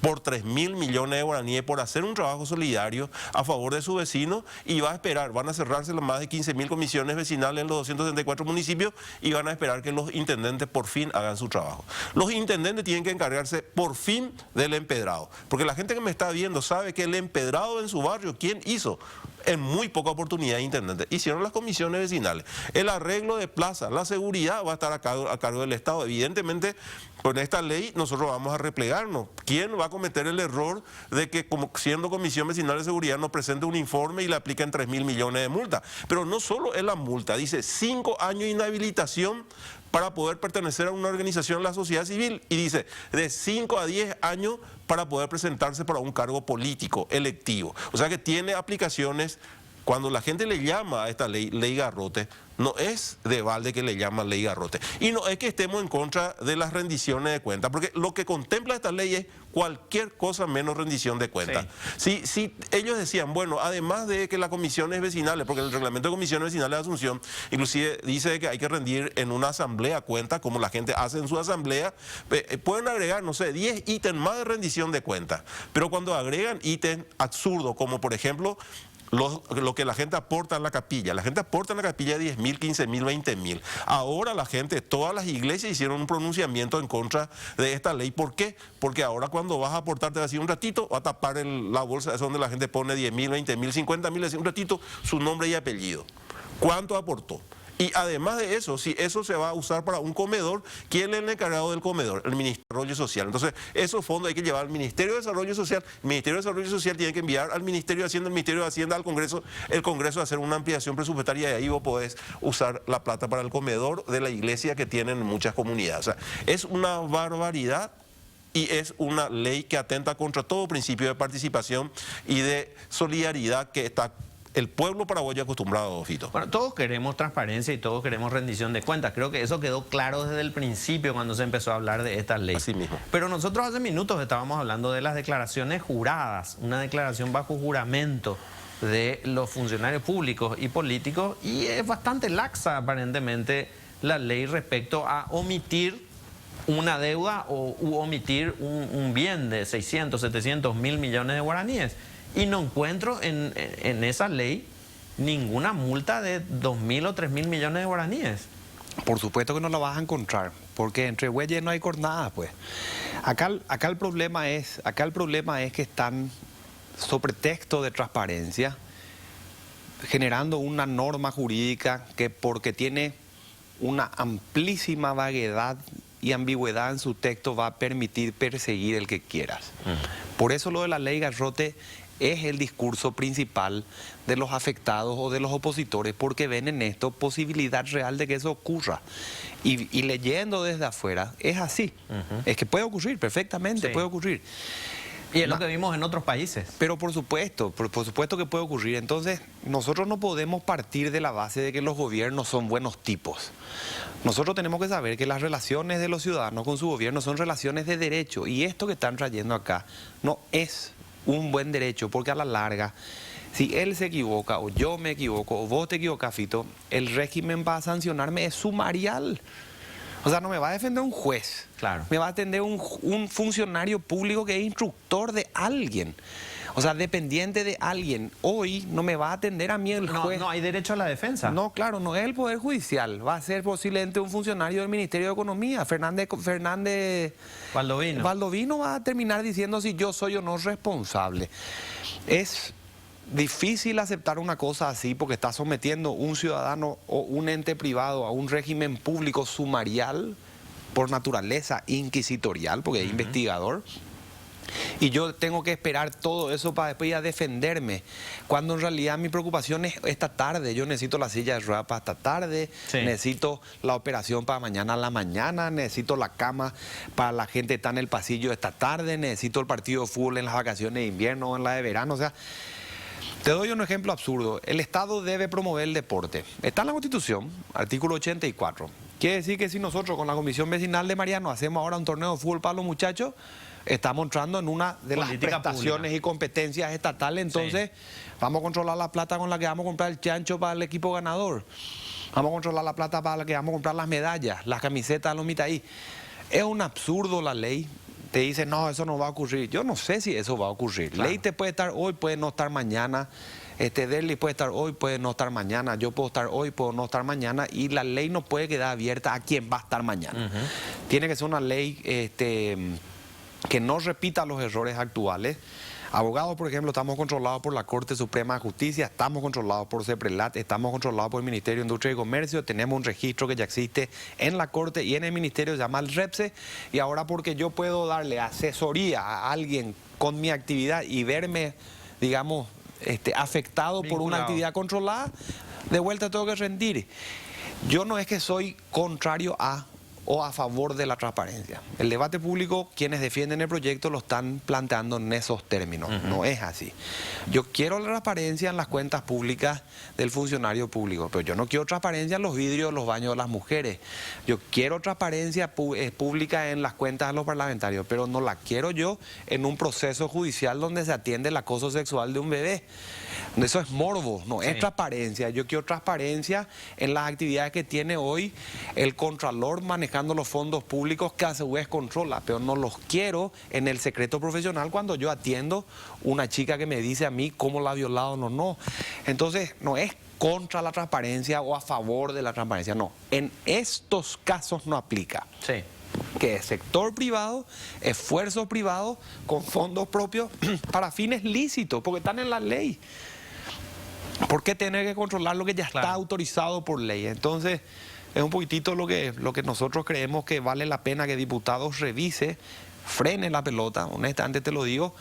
por 3.000 millones de guaraníes por hacer un trabajo solidario a favor de su vecino, y va a esperar, van a cerrarse las más de 15.000 comisiones vecinales en los 264 municipios y van a esperar que los intendentes por fin hagan su trabajo. Los intendentes tienen que encargarse por fin del empedrado, porque la gente que me está viendo sabe que el empedrado en su barrio, ¿quién hizo? En muy poca oportunidad de intendentes. Hicieron las comisiones vecinales. El arreglo de plaza, la seguridad va a estar a cargo del Estado. Evidentemente, con esta ley nosotros vamos a replegarnos. ¿Quién va a cometer el error de que, como siendo comisión vecinal de seguridad, nos presente un informe y le apliquen 3.000 millones de multa? Pero no solo es la multa, dice 5 años de inhabilitación para poder pertenecer a una organización de la sociedad civil, y dice de 5 a 10 años para poder presentarse para un cargo político electivo. O sea que tiene aplicaciones. Cuando la gente le llama a esta ley Garrote, no es de balde que le llaman ley Garrote. Y no es que estemos en contra de las rendiciones de cuentas, porque lo que contempla esta ley es cualquier cosa menos rendición de cuentas. Sí. Si ellos decían, bueno, además de que las comisiones vecinales, porque el reglamento de comisiones vecinales de Asunción inclusive dice que hay que rendir en una asamblea cuentas, como la gente hace en su asamblea, pueden agregar, no sé, 10 ítems más de rendición de cuentas. Pero cuando agregan ítems absurdos, como por ejemplo lo que la gente aporta en la capilla. La gente aporta en la capilla 10.000, 15.000, 20.000. Ahora la gente, todas las iglesias hicieron un pronunciamiento en contra de esta ley. ¿Por qué? Porque ahora cuando vas a aportar te va a decir un ratito, va a tapar la bolsa, es donde la gente pone 10.000, 20.000, 50.000, decir un ratito su nombre y apellido. ¿Cuánto aportó? Y además de eso, si eso se va a usar para un comedor, ¿quién es el encargado del comedor? El Ministerio de Desarrollo Social. Entonces, esos fondos hay que llevar al Ministerio de Desarrollo Social. El Ministerio de Desarrollo Social tiene que enviar al Ministerio de Hacienda, el Ministerio de Hacienda al Congreso, el Congreso a hacer una ampliación presupuestaria y ahí vos podés usar la plata para el comedor de la iglesia que tienen muchas comunidades. O sea, es una barbaridad. Y es una ley que atenta contra todo principio de participación y de solidaridad que está el pueblo paraguayo acostumbrado, Fito. Bueno, todos queremos transparencia y todos queremos rendición de cuentas. Creo que eso quedó claro desde el principio cuando se empezó a hablar de esta ley. Así mismo. Pero nosotros hace minutos estábamos hablando de las declaraciones juradas, una declaración bajo juramento de los funcionarios públicos y políticos, y es bastante laxa aparentemente la ley respecto a omitir una deuda u omitir un bien de 600, 700 mil millones de guaraníes. Y no encuentro en esa ley ninguna multa de 2.000 o 3.000 millones de guaraníes. Por supuesto que no la vas a encontrar, porque entre bueyes no hay cornada, pues. Acá el problema es que están, sobre texto de transparencia, generando una norma jurídica que, porque tiene una amplísima vaguedad y ambigüedad en su texto, va a permitir perseguir el que quieras. Por eso lo de la ley Garrote es el discurso principal de los afectados o de los opositores, porque ven en esto posibilidad real de que eso ocurra. Y leyendo desde afuera, es así. Es que puede ocurrir, perfectamente, sí, puede ocurrir. Y es lo que vimos en otros países. Pero por supuesto que puede ocurrir. Entonces, nosotros no podemos partir de la base de que los gobiernos son buenos tipos. Nosotros tenemos que saber que las relaciones de los ciudadanos con su gobierno son relaciones de derecho. Y esto que están trayendo acá no es un buen derecho, porque a la larga, si él se equivoca, o yo me equivoco, o vos te equivocas, Fito, el régimen para sancionarme es sumarial. O sea, no me va a defender un juez. Claro. Me va a atender un funcionario público que es instructor de alguien. O sea, dependiente de alguien. Hoy no me va a atender a mí el juez. No hay derecho a la defensa. No, claro, no es el Poder Judicial. Va a ser posiblemente un funcionario del Ministerio de Economía. Fernández Valdovino va a terminar diciendo si yo soy o no responsable. Es difícil aceptar una cosa así porque está sometiendo un ciudadano o un ente privado a un régimen público sumarial, por naturaleza inquisitorial, porque es investigador. Y yo tengo que esperar todo eso para después ir a defenderme, cuando en realidad mi preocupación es esta tarde. Yo necesito la silla de ruedas para esta tarde, sí, necesito la operación para mañana a la mañana, necesito la cama para la gente que está en el pasillo esta tarde, necesito el partido de fútbol en las vacaciones de invierno o en la de verano. O sea, te doy un ejemplo absurdo. El Estado debe promover el deporte. Está en la Constitución, artículo 84. Quiere decir que si nosotros con la Comisión Vecinal de Mariano hacemos ahora un torneo de fútbol para los muchachos, estamos entrando en una de las prestaciones y competencias estatales. Entonces, sí, vamos a controlar la plata con la que vamos a comprar el chancho para el equipo ganador. Vamos a controlar la plata para la que vamos a comprar las medallas, las camisetas, los mitaí. Es un absurdo la ley. Te dice, no, eso no va a ocurrir. Yo no sé si eso va a ocurrir. Claro. Ley te puede estar hoy, puede no estar mañana. Derli puede estar hoy, puede no estar mañana. Yo puedo estar hoy, puedo no estar mañana. Y la ley no puede quedar abierta a quien va a estar mañana. Tiene que ser una ley que no repita los errores actuales. Abogados, por ejemplo, estamos controlados por la Corte Suprema de Justicia, estamos controlados por CEPRELAT, estamos controlados por el Ministerio de Industria y Comercio, tenemos un registro que ya existe en la Corte y en el Ministerio, se llama el REPSE, y ahora porque yo puedo darle asesoría a alguien con mi actividad y verme, digamos, afectado por una actividad controlada, de vuelta tengo que rendir. Yo no es que soy contrario a o a favor de la transparencia. El debate público, quienes defienden el proyecto lo están planteando en esos términos. No es así. Yo quiero la transparencia en las cuentas públicas del funcionario público, pero yo no quiero transparencia en los vidrios de los baños de las mujeres. Yo quiero transparencia pública en las cuentas de los parlamentarios, pero no la quiero yo en un proceso judicial donde se atiende el acoso sexual de un bebé. Eso es morbo, no es transparencia. Yo quiero transparencia en las actividades que tiene hoy el Contralor manejando los fondos públicos, que a su vez controla, pero no los quiero en el secreto profesional cuando yo atiendo una chica que me dice a mí cómo la ha violado o no. Entonces, no es contra la transparencia o a favor de la transparencia, no. En estos casos no aplica. Sí. Que es sector privado, esfuerzo privado, con fondos propios para fines lícitos, porque están en la ley. ¿Por qué tener que controlar lo que ya está autorizado por ley? Entonces, es un poquitito lo que nosotros creemos que vale la pena que diputados revise, frene la pelota, honestamente te lo digo,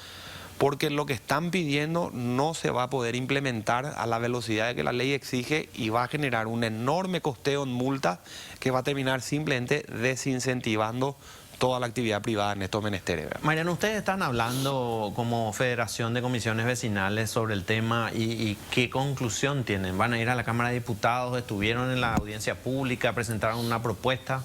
porque lo que están pidiendo no se va a poder implementar a la velocidad que la ley exige y va a generar un enorme costeo en multas que va a terminar simplemente desincentivando toda la actividad privada en estos menesteres. Mariano, ustedes están hablando como Federación de Comisiones Vecinales sobre el tema y ¿qué conclusión tienen? ¿Van a ir a la Cámara de Diputados? ¿Estuvieron en la audiencia pública? ¿Presentaron una propuesta?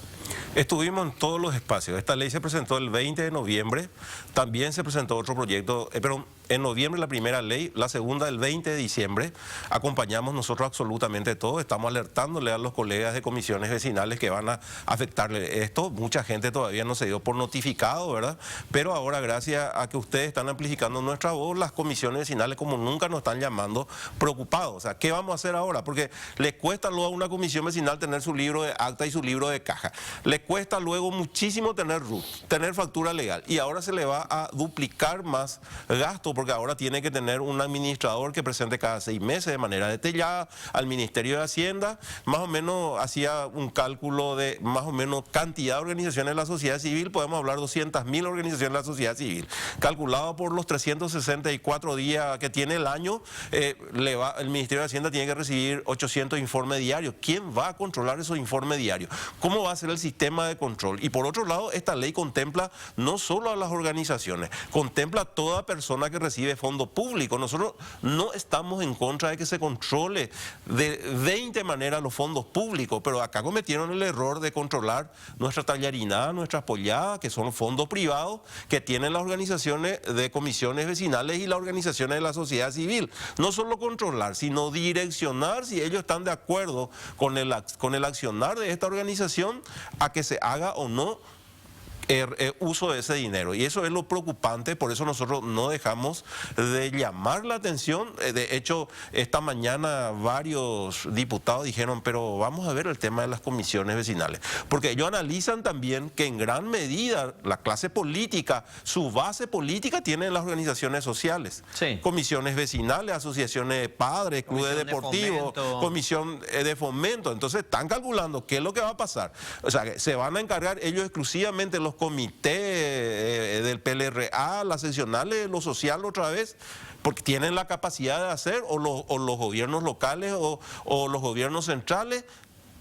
Estuvimos en todos los espacios. Esta ley se presentó el 20 de noviembre. También se presentó otro proyecto, pero en noviembre la primera ley, la segunda el 20 de diciembre. Acompañamos nosotros absolutamente todo. Estamos alertándole a los colegas de comisiones vecinales que van a afectarle esto. Mucha gente todavía no se dio por notificado, ¿verdad? Pero ahora, gracias a que ustedes están amplificando nuestra voz, las comisiones vecinales como nunca nos están llamando preocupados. O sea, ¿qué vamos a hacer ahora? Porque le cuesta luego a una comisión vecinal tener su libro de acta y su libro de caja. Le cuesta luego muchísimo tener RUT, tener factura legal. Y ahora se le va a duplicar más gasto porque ahora tiene que tener un administrador que presente cada 6 meses de manera detallada al Ministerio de Hacienda. Más o menos hacía un cálculo de más o menos cantidad de organizaciones de la sociedad civil. Podemos hablar de 200.000 organizaciones de la sociedad civil. Calculado por los 364 días que tiene el año, el Ministerio de Hacienda tiene que recibir 800 informes diarios. ¿Quién va a controlar esos informes diarios? ¿Cómo va a ser el sistema de control? Y por otro lado, esta ley contempla no solo a las organizaciones, contempla a toda persona que recibe fondo público. Nosotros no estamos en contra de que se controle de 20 maneras los fondos públicos, pero acá cometieron el error de controlar nuestra tallarinada, nuestras polladas, que son fondos privados que tienen las organizaciones de comisiones vecinales y las organizaciones de la sociedad civil. No solo controlar, sino direccionar si ellos están de acuerdo con el accionar de esta organización a que se haga o no uso de ese dinero. Y eso es lo preocupante, por eso nosotros no dejamos de llamar la atención. De hecho, esta mañana varios diputados dijeron, pero vamos a ver el tema de las comisiones vecinales, porque ellos analizan también que en gran medida la clase política, su base política tiene en las organizaciones sociales, sí. Comisiones vecinales, asociaciones de padres, clubes deportivos, comisión de fomento. Entonces están calculando qué es lo que va a pasar. O sea, que se van a encargar ellos exclusivamente los comités del PLRA, las seccionales, lo social otra vez, porque tienen la capacidad de hacer, o los gobiernos locales o los gobiernos centrales.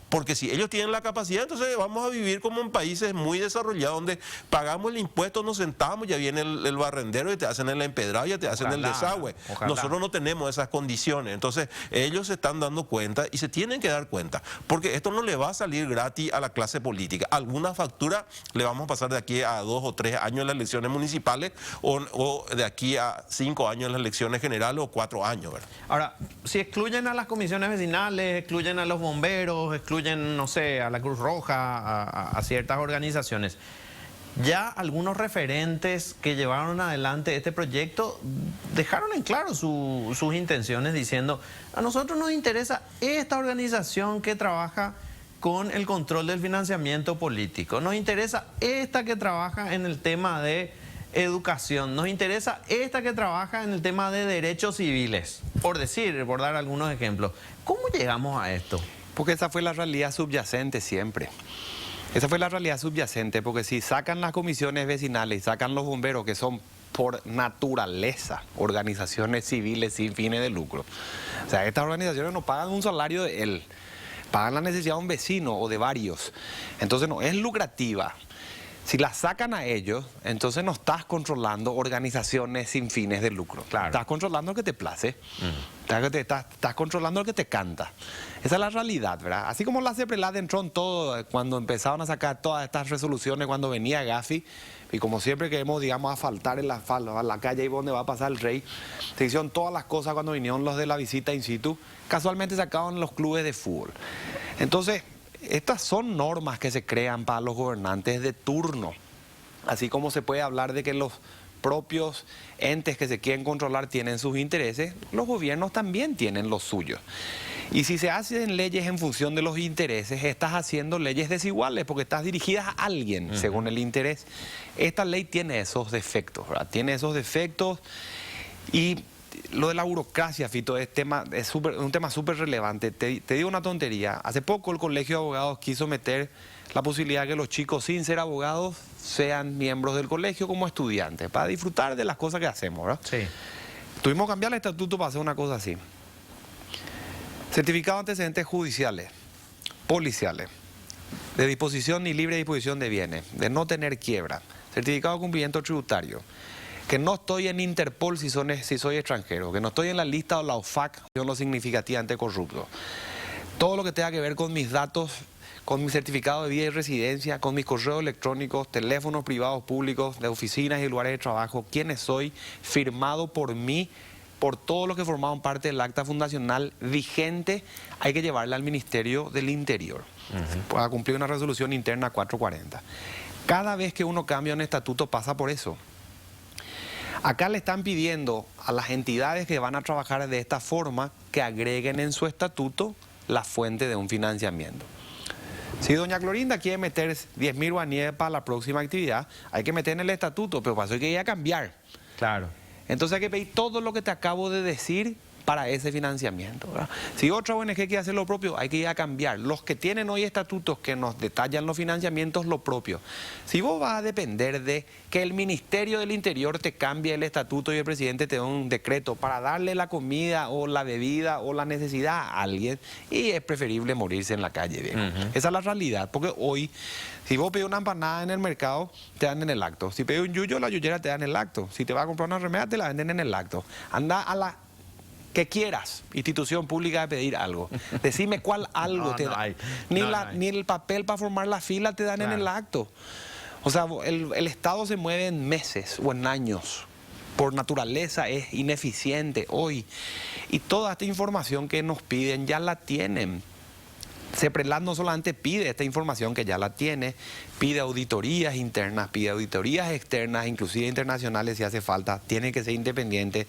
Porque si ellos tienen la capacidad, entonces vamos a vivir como en países muy desarrollados, donde pagamos el impuesto, nos sentamos, ya viene el barrendero y te hacen el empedrado, ya te hacen el desagüe. Nosotros no tenemos esas condiciones. Entonces, ellos se están dando cuenta y se tienen que dar cuenta, porque esto no le va a salir gratis a la clase política. Alguna factura le vamos a pasar de aquí a 2 o 3 años en las elecciones municipales o de aquí a 5 años en las elecciones generales o 4 años, ¿verdad? Ahora, si excluyen a las comisiones vecinales, excluyen a los bomberos, excluyen, no sé, a la Cruz Roja, a ciertas organizaciones, ya algunos referentes que llevaron adelante este proyecto dejaron en claro sus intenciones diciendo, a nosotros nos interesa esta organización que trabaja con el control del financiamiento político, nos interesa esta que trabaja en el tema de educación, nos interesa esta que trabaja en el tema de derechos civiles, por dar algunos ejemplos. ¿Cómo llegamos a esto? Porque esa fue la realidad subyacente siempre. Esa fue la realidad subyacente, porque si sacan las comisiones vecinales y sacan los bomberos, que son por naturaleza organizaciones civiles sin fines de lucro. O sea, estas organizaciones no pagan un salario de él, pagan la necesidad de un vecino o de varios. Entonces no es lucrativa. Si la sacan a ellos, entonces no estás controlando organizaciones sin fines de lucro. Claro. Estás controlando el que te place. Estás controlando el que te canta. Esa es la realidad, ¿verdad? Así como la CEPRELAD entró en todo cuando empezaron a sacar todas estas resoluciones, cuando venía Gafi, y como siempre queremos, digamos, asfaltar en a la calle y donde va a pasar el rey, se hicieron todas las cosas cuando vinieron los de la visita in situ, casualmente sacaban los clubes de fútbol. Entonces, estas son normas que se crean para los gobernantes de turno. Así como se puede hablar de que los propios entes que se quieren controlar tienen sus intereses, los gobiernos también tienen los suyos. Y si se hacen leyes en función de los intereses, estás haciendo leyes desiguales porque estás dirigidas a alguien según el interés. Esta ley tiene esos defectos, ¿verdad? Tiene esos defectos y lo de la burocracia, Fito, es un tema súper relevante. Te digo una tontería. Hace poco el Colegio de Abogados quiso meter la posibilidad de que los chicos sin ser abogados sean miembros del colegio como estudiantes, para disfrutar de las cosas que hacemos, ¿verdad? Sí. Tuvimos que cambiar el estatuto para hacer una cosa así. Certificado de antecedentes judiciales, policiales, de disposición y libre disposición de bienes, de no tener quiebra, certificado de cumplimiento tributario, que no estoy en Interpol si soy extranjero, que no estoy en la lista de la OFAC, yo no significativamente corrupto. Todo lo que tenga que ver con mis datos, con mi certificado de vida y residencia, con mis correos electrónicos, teléfonos privados públicos, de oficinas y lugares de trabajo, quiénes soy, firmado por mí, por todos los que formaban parte del acta fundacional vigente, hay que llevarla al Ministerio del Interior para cumplir una resolución interna 440. Cada vez que uno cambia un estatuto pasa por eso. Acá le están pidiendo a las entidades que van a trabajar de esta forma que agreguen en su estatuto la fuente de un financiamiento. Si doña Clorinda quiere meter 10.000 guaraníes para la próxima actividad, hay que meter en el estatuto, pero para eso hay que ir a cambiar. Claro. Entonces hay que pedir todo lo que te acabo de decir para ese financiamiento, ¿verdad? Si otra ONG quiere hacer lo propio, hay que ir a cambiar. Los que tienen hoy estatutos que nos detallan los financiamientos, lo propio. Si vos vas a depender de que el Ministerio del Interior te cambie el estatuto y el presidente te dé un decreto para darle la comida o la bebida o la necesidad a alguien, y es preferible morirse en la calle, viejo. Esa es la realidad, porque hoy, si vos pedís una empanada en el mercado, te dan en el acto. Si pedís un yuyo, la yuyera te dan en el acto. Si te vas a comprar una remera, te la venden en el acto. Anda a la que quieras, institución pública, de pedir algo. Decime cuál algo te da. Ni el papel para formar la fila te dan en el acto. O sea, el Estado se mueve en meses o en años. Por naturaleza es ineficiente hoy. Y toda esta información que nos piden ya la tienen. CEPRELAT no solamente pide esta información que ya la tiene, pide auditorías internas, pide auditorías externas, inclusive internacionales si hace falta, tiene que ser independiente,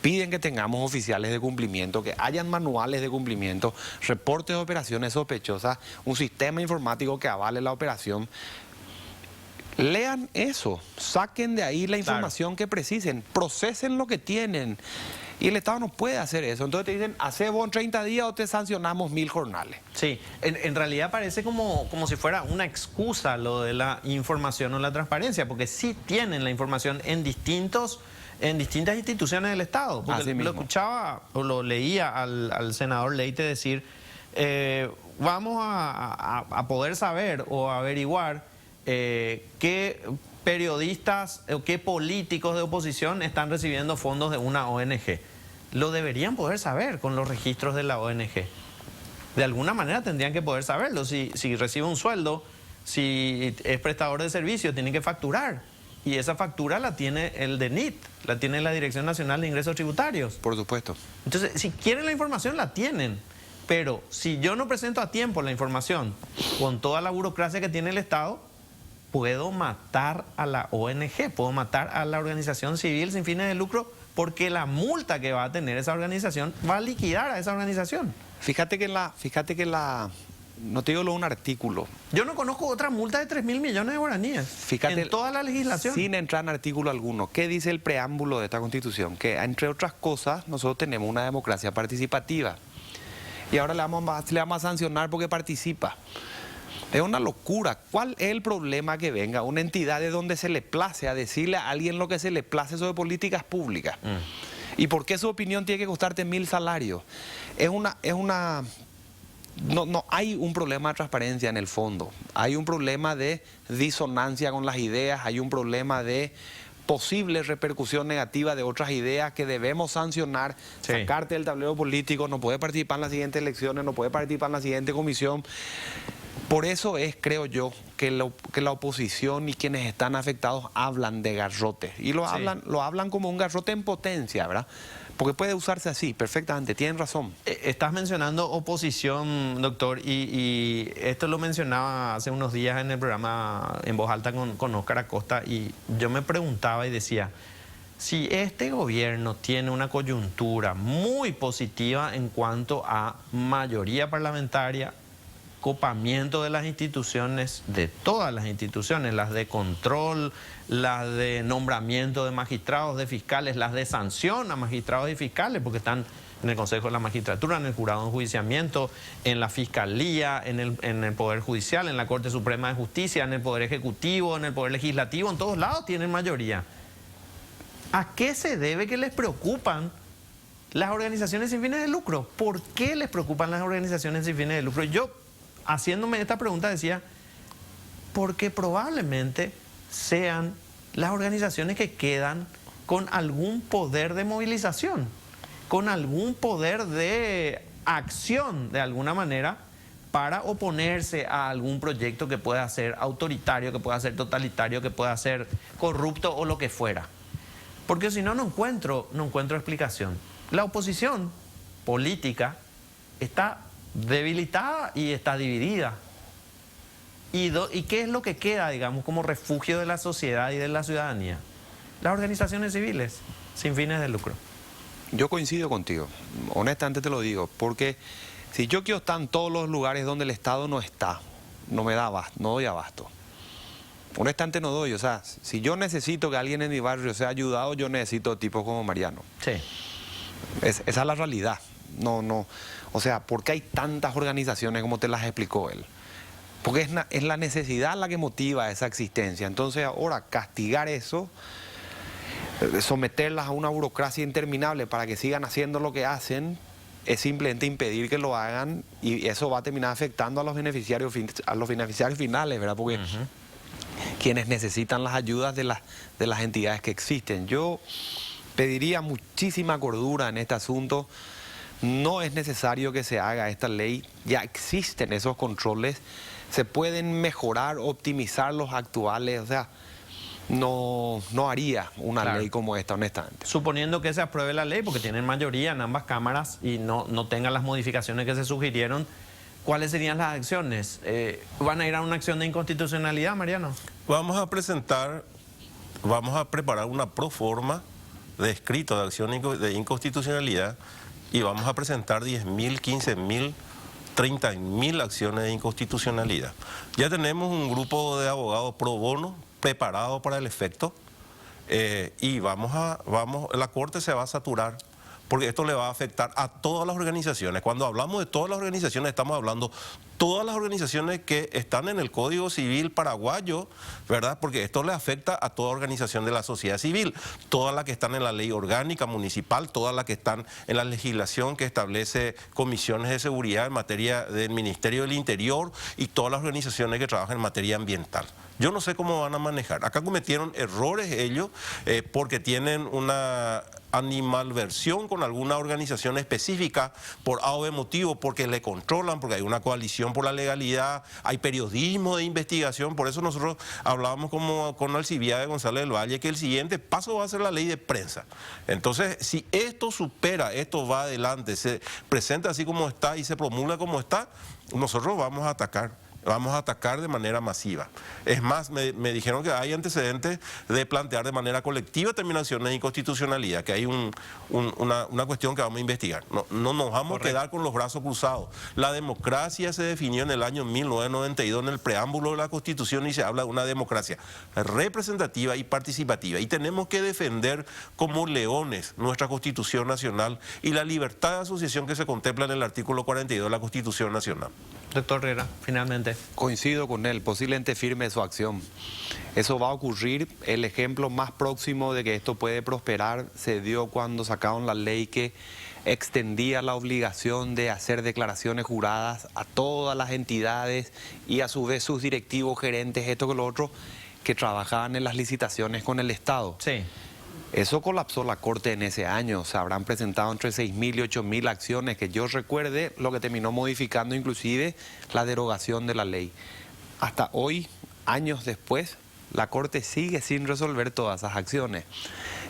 piden que tengamos oficiales de cumplimiento, que hayan manuales de cumplimiento, reportes de operaciones sospechosas, un sistema informático que avale la operación. Lean eso, saquen de ahí la información que precisen, procesen lo que tienen. Y el Estado no puede hacer eso. Entonces te dicen, hace vos en 30 días o te sancionamos 1000 jornales. Sí, en realidad parece como si fuera una excusa lo de la información o la transparencia, porque sí tienen la información en distintas instituciones del Estado. Porque lo escuchaba o lo leía al senador Leite decir, vamos a poder saber o averiguar qué periodistas o qué políticos de oposición están recibiendo fondos de una ONG. Lo deberían poder saber con los registros de la ONG. De alguna manera tendrían que poder saberlo. Si recibe un sueldo, si es prestador de servicios, tienen que facturar. Y esa factura la tiene el DENIT, la tiene la Dirección Nacional de Ingresos Tributarios. Por supuesto. Entonces, si quieren la información, la tienen. Pero si yo no presento a tiempo la información con toda la burocracia que tiene el Estado, puedo matar a la ONG, puedo matar a la organización civil sin fines de lucro, porque la multa que va a tener esa organización va a liquidar a esa organización. Fíjate que no te digo un artículo. Yo no conozco otra multa de 3.000 millones de guaraníes. Fíjate, en toda la legislación. Sin entrar en artículo alguno, ¿qué dice el preámbulo de esta Constitución? Que entre otras cosas nosotros tenemos una democracia participativa. Y ahora le vamos a sancionar porque participa. Es una locura. ¿Cuál es el problema que venga una entidad de donde se le place a decirle a alguien lo que se le place sobre políticas públicas? ¿Y por qué su opinión tiene que costarte 1000 salarios? No hay un problema de transparencia en el fondo. Hay un problema de disonancia con las ideas, hay un problema de posible repercusión negativa de otras ideas que debemos sancionar, sacarte del tablero político, no puede participar en las siguientes elecciones, no puede participar en la siguiente comisión. Por eso es, creo yo, que la oposición y quienes están afectados hablan de garrote. Y lo hablan como un garrote en potencia, ¿verdad? Porque puede usarse así, perfectamente, tienen razón. Estás mencionando oposición, doctor, y esto lo mencionaba hace unos días en el programa en voz alta con Óscar Acosta, y yo me preguntaba y decía, si este gobierno tiene una coyuntura muy positiva en cuanto a mayoría parlamentaria, copamiento de las instituciones, de todas las instituciones, las de control, las de nombramiento de magistrados, de fiscales, las de sanción a magistrados y fiscales, porque están en el Consejo de la Magistratura, en el Jurado de Enjuiciamiento, en la Fiscalía, en el Poder Judicial, en la Corte Suprema de Justicia, en el Poder Ejecutivo, en el Poder Legislativo, en todos lados tienen mayoría. ¿A qué se debe que les preocupan las organizaciones sin fines de lucro? ¿Por qué les preocupan las organizaciones sin fines de lucro? Yo, haciéndome esta pregunta, decía, porque probablemente sean las organizaciones que quedan con algún poder de movilización, con algún poder de acción, de alguna manera, para oponerse a algún proyecto que pueda ser autoritario, que pueda ser totalitario, que pueda ser corrupto o lo que fuera. Porque si no, no encuentro explicación. La oposición política está debilitada y está dividida. ¿Y qué es lo que queda, digamos, como refugio de la sociedad y de la ciudadanía? Las organizaciones civiles sin fines de lucro. Yo coincido contigo, honestamente te lo digo, porque si yo quiero estar en todos los lugares donde el Estado no está, no me da abasto, no doy abasto. Honestamente no doy, o sea, si yo necesito que alguien en mi barrio sea ayudado, yo necesito tipos como Mariano. Sí. Esa es la realidad. O sea, ¿por qué hay tantas organizaciones como te las explicó él? Porque es la necesidad la que motiva esa existencia. Entonces ahora castigar eso, someterlas a una burocracia interminable para que sigan haciendo lo que hacen, es simplemente impedir que lo hagan, y eso va a terminar afectando a los beneficiarios finales, ¿verdad? Porque quienes necesitan las ayudas de las entidades que existen. Yo pediría muchísima cordura en este asunto. No es necesario que se haga esta ley, ya existen esos controles, se pueden mejorar, optimizar los actuales, o sea, no haría una ley como esta, honestamente. Suponiendo que se apruebe la ley, porque tienen mayoría en ambas cámaras y no tengan las modificaciones que se sugirieron, ¿cuáles serían las acciones? ¿Van a ir a una acción de inconstitucionalidad, Mariano? Vamos a preparar una proforma de escrito de acción de inconstitucionalidad y vamos a presentar 10.000, 15.000, 30.000 acciones de inconstitucionalidad. Ya tenemos un grupo de abogados pro bono preparado para el efecto y la Corte se va a saturar, porque esto le va a afectar a todas las organizaciones. Cuando hablamos de todas las organizaciones, estamos hablando todas las organizaciones que están en el Código Civil paraguayo, ¿verdad? Porque esto le afecta a toda organización de la sociedad civil, todas las que están en la ley orgánica municipal, todas las que están en la legislación que establece comisiones de seguridad en materia del Ministerio del Interior y todas las organizaciones que trabajan en materia ambiental. Yo no sé cómo van a manejar. Acá cometieron errores ellos porque tienen una animalversión con alguna organización específica por A o B motivo, porque le controlan, porque hay una coalición por la legalidad, hay periodismo de investigación. Por eso nosotros hablábamos con Alcibiades González del Valle que el siguiente paso va a ser la ley de prensa. Entonces, si esto supera, esto va adelante, se presenta así como está y se promulga como está, nosotros vamos a atacar. Vamos a atacar de manera masiva. Es más, me dijeron que hay antecedentes de plantear de manera colectiva terminaciones de inconstitucionalidad, que hay una cuestión que vamos a investigar. No nos vamos a quedar con los brazos cruzados. La democracia se definió en el año 1992 en el preámbulo de la Constitución y se habla de una democracia representativa y participativa. Y tenemos que defender como leones nuestra Constitución Nacional y la libertad de asociación que se contempla en el artículo 42 de la Constitución Nacional. Doctor Herrera, finalmente. Coincido con él, posiblemente firme su acción. Eso va a ocurrir. El ejemplo más próximo de que esto puede prosperar se dio cuando sacaron la ley que extendía la obligación de hacer declaraciones juradas a todas las entidades y a su vez sus directivos, gerentes, esto que lo otro, que trabajaban en las licitaciones con el Estado. Sí. Eso colapsó la Corte en ese año. Se habrán presentado entre 6.000 y 8.000 acciones, que yo recuerde, lo que terminó modificando inclusive la derogación de la ley. Hasta hoy, años después, la Corte sigue sin resolver todas esas acciones.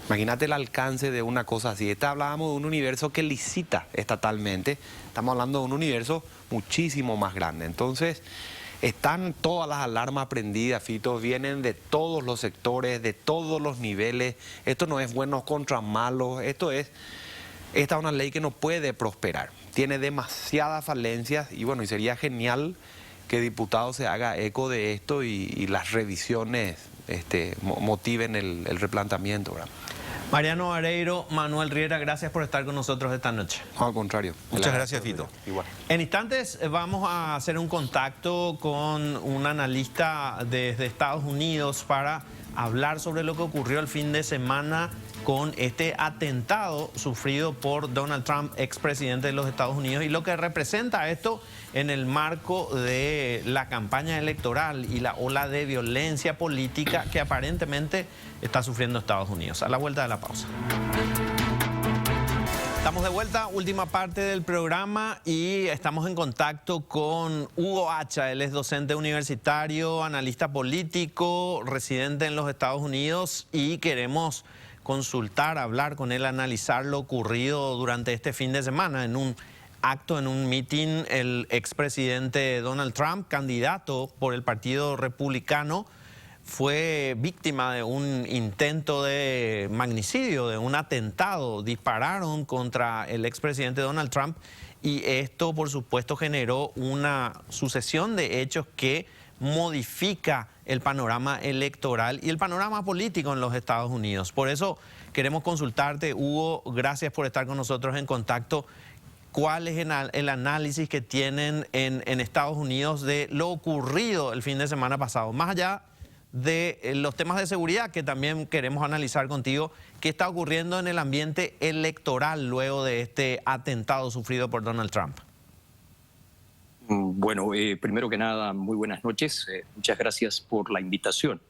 Imagínate el alcance de una cosa así. Hablábamos de un universo que licita estatalmente. Estamos hablando de un universo muchísimo más grande. Entonces, están todas las alarmas prendidas, Fito, vienen de todos los sectores, de todos los niveles. Esto no es buenos contra malos, esta es una ley que no puede prosperar. Tiene demasiadas falencias y bueno, y sería genial que diputados se haga eco de esto y las revisiones motiven el replanteamiento, ¿verdad? Mariano Vareiro, Manuel Riera, gracias por estar con nosotros esta noche. No, al contrario. Muchas gracias, Fito. Igual. En instantes vamos a hacer un contacto con un analista desde Estados Unidos para hablar sobre lo que ocurrió el fin de semana con este atentado sufrido por Donald Trump, expresidente de los Estados Unidos, y lo que representa esto en el marco de la campaña electoral y la ola de violencia política que aparentemente está sufriendo Estados Unidos. A la vuelta de la pausa. Estamos de vuelta, última parte del programa, y estamos en contacto con Hugo Hacha. Él es docente universitario, analista político, residente en los Estados Unidos, y queremos consultar, hablar con él, analizar lo ocurrido durante este fin de semana en un acto, en un meeting. El expresidente Donald Trump, candidato por el Partido Republicano, fue víctima de un intento de magnicidio, de un atentado. Dispararon contra el expresidente Donald Trump y esto, por supuesto, generó una sucesión de hechos que modifica el panorama electoral y el panorama político en los Estados Unidos. Por eso queremos consultarte, Hugo, gracias por estar con nosotros en contacto. ¿Cuál es el análisis que tienen en Estados Unidos de lo ocurrido el fin de semana pasado? Más allá de los temas de seguridad que también queremos analizar contigo, ¿qué está ocurriendo en el ambiente electoral luego de este atentado sufrido por Donald Trump? Bueno, primero que nada, muy buenas noches. Muchas gracias por la invitación.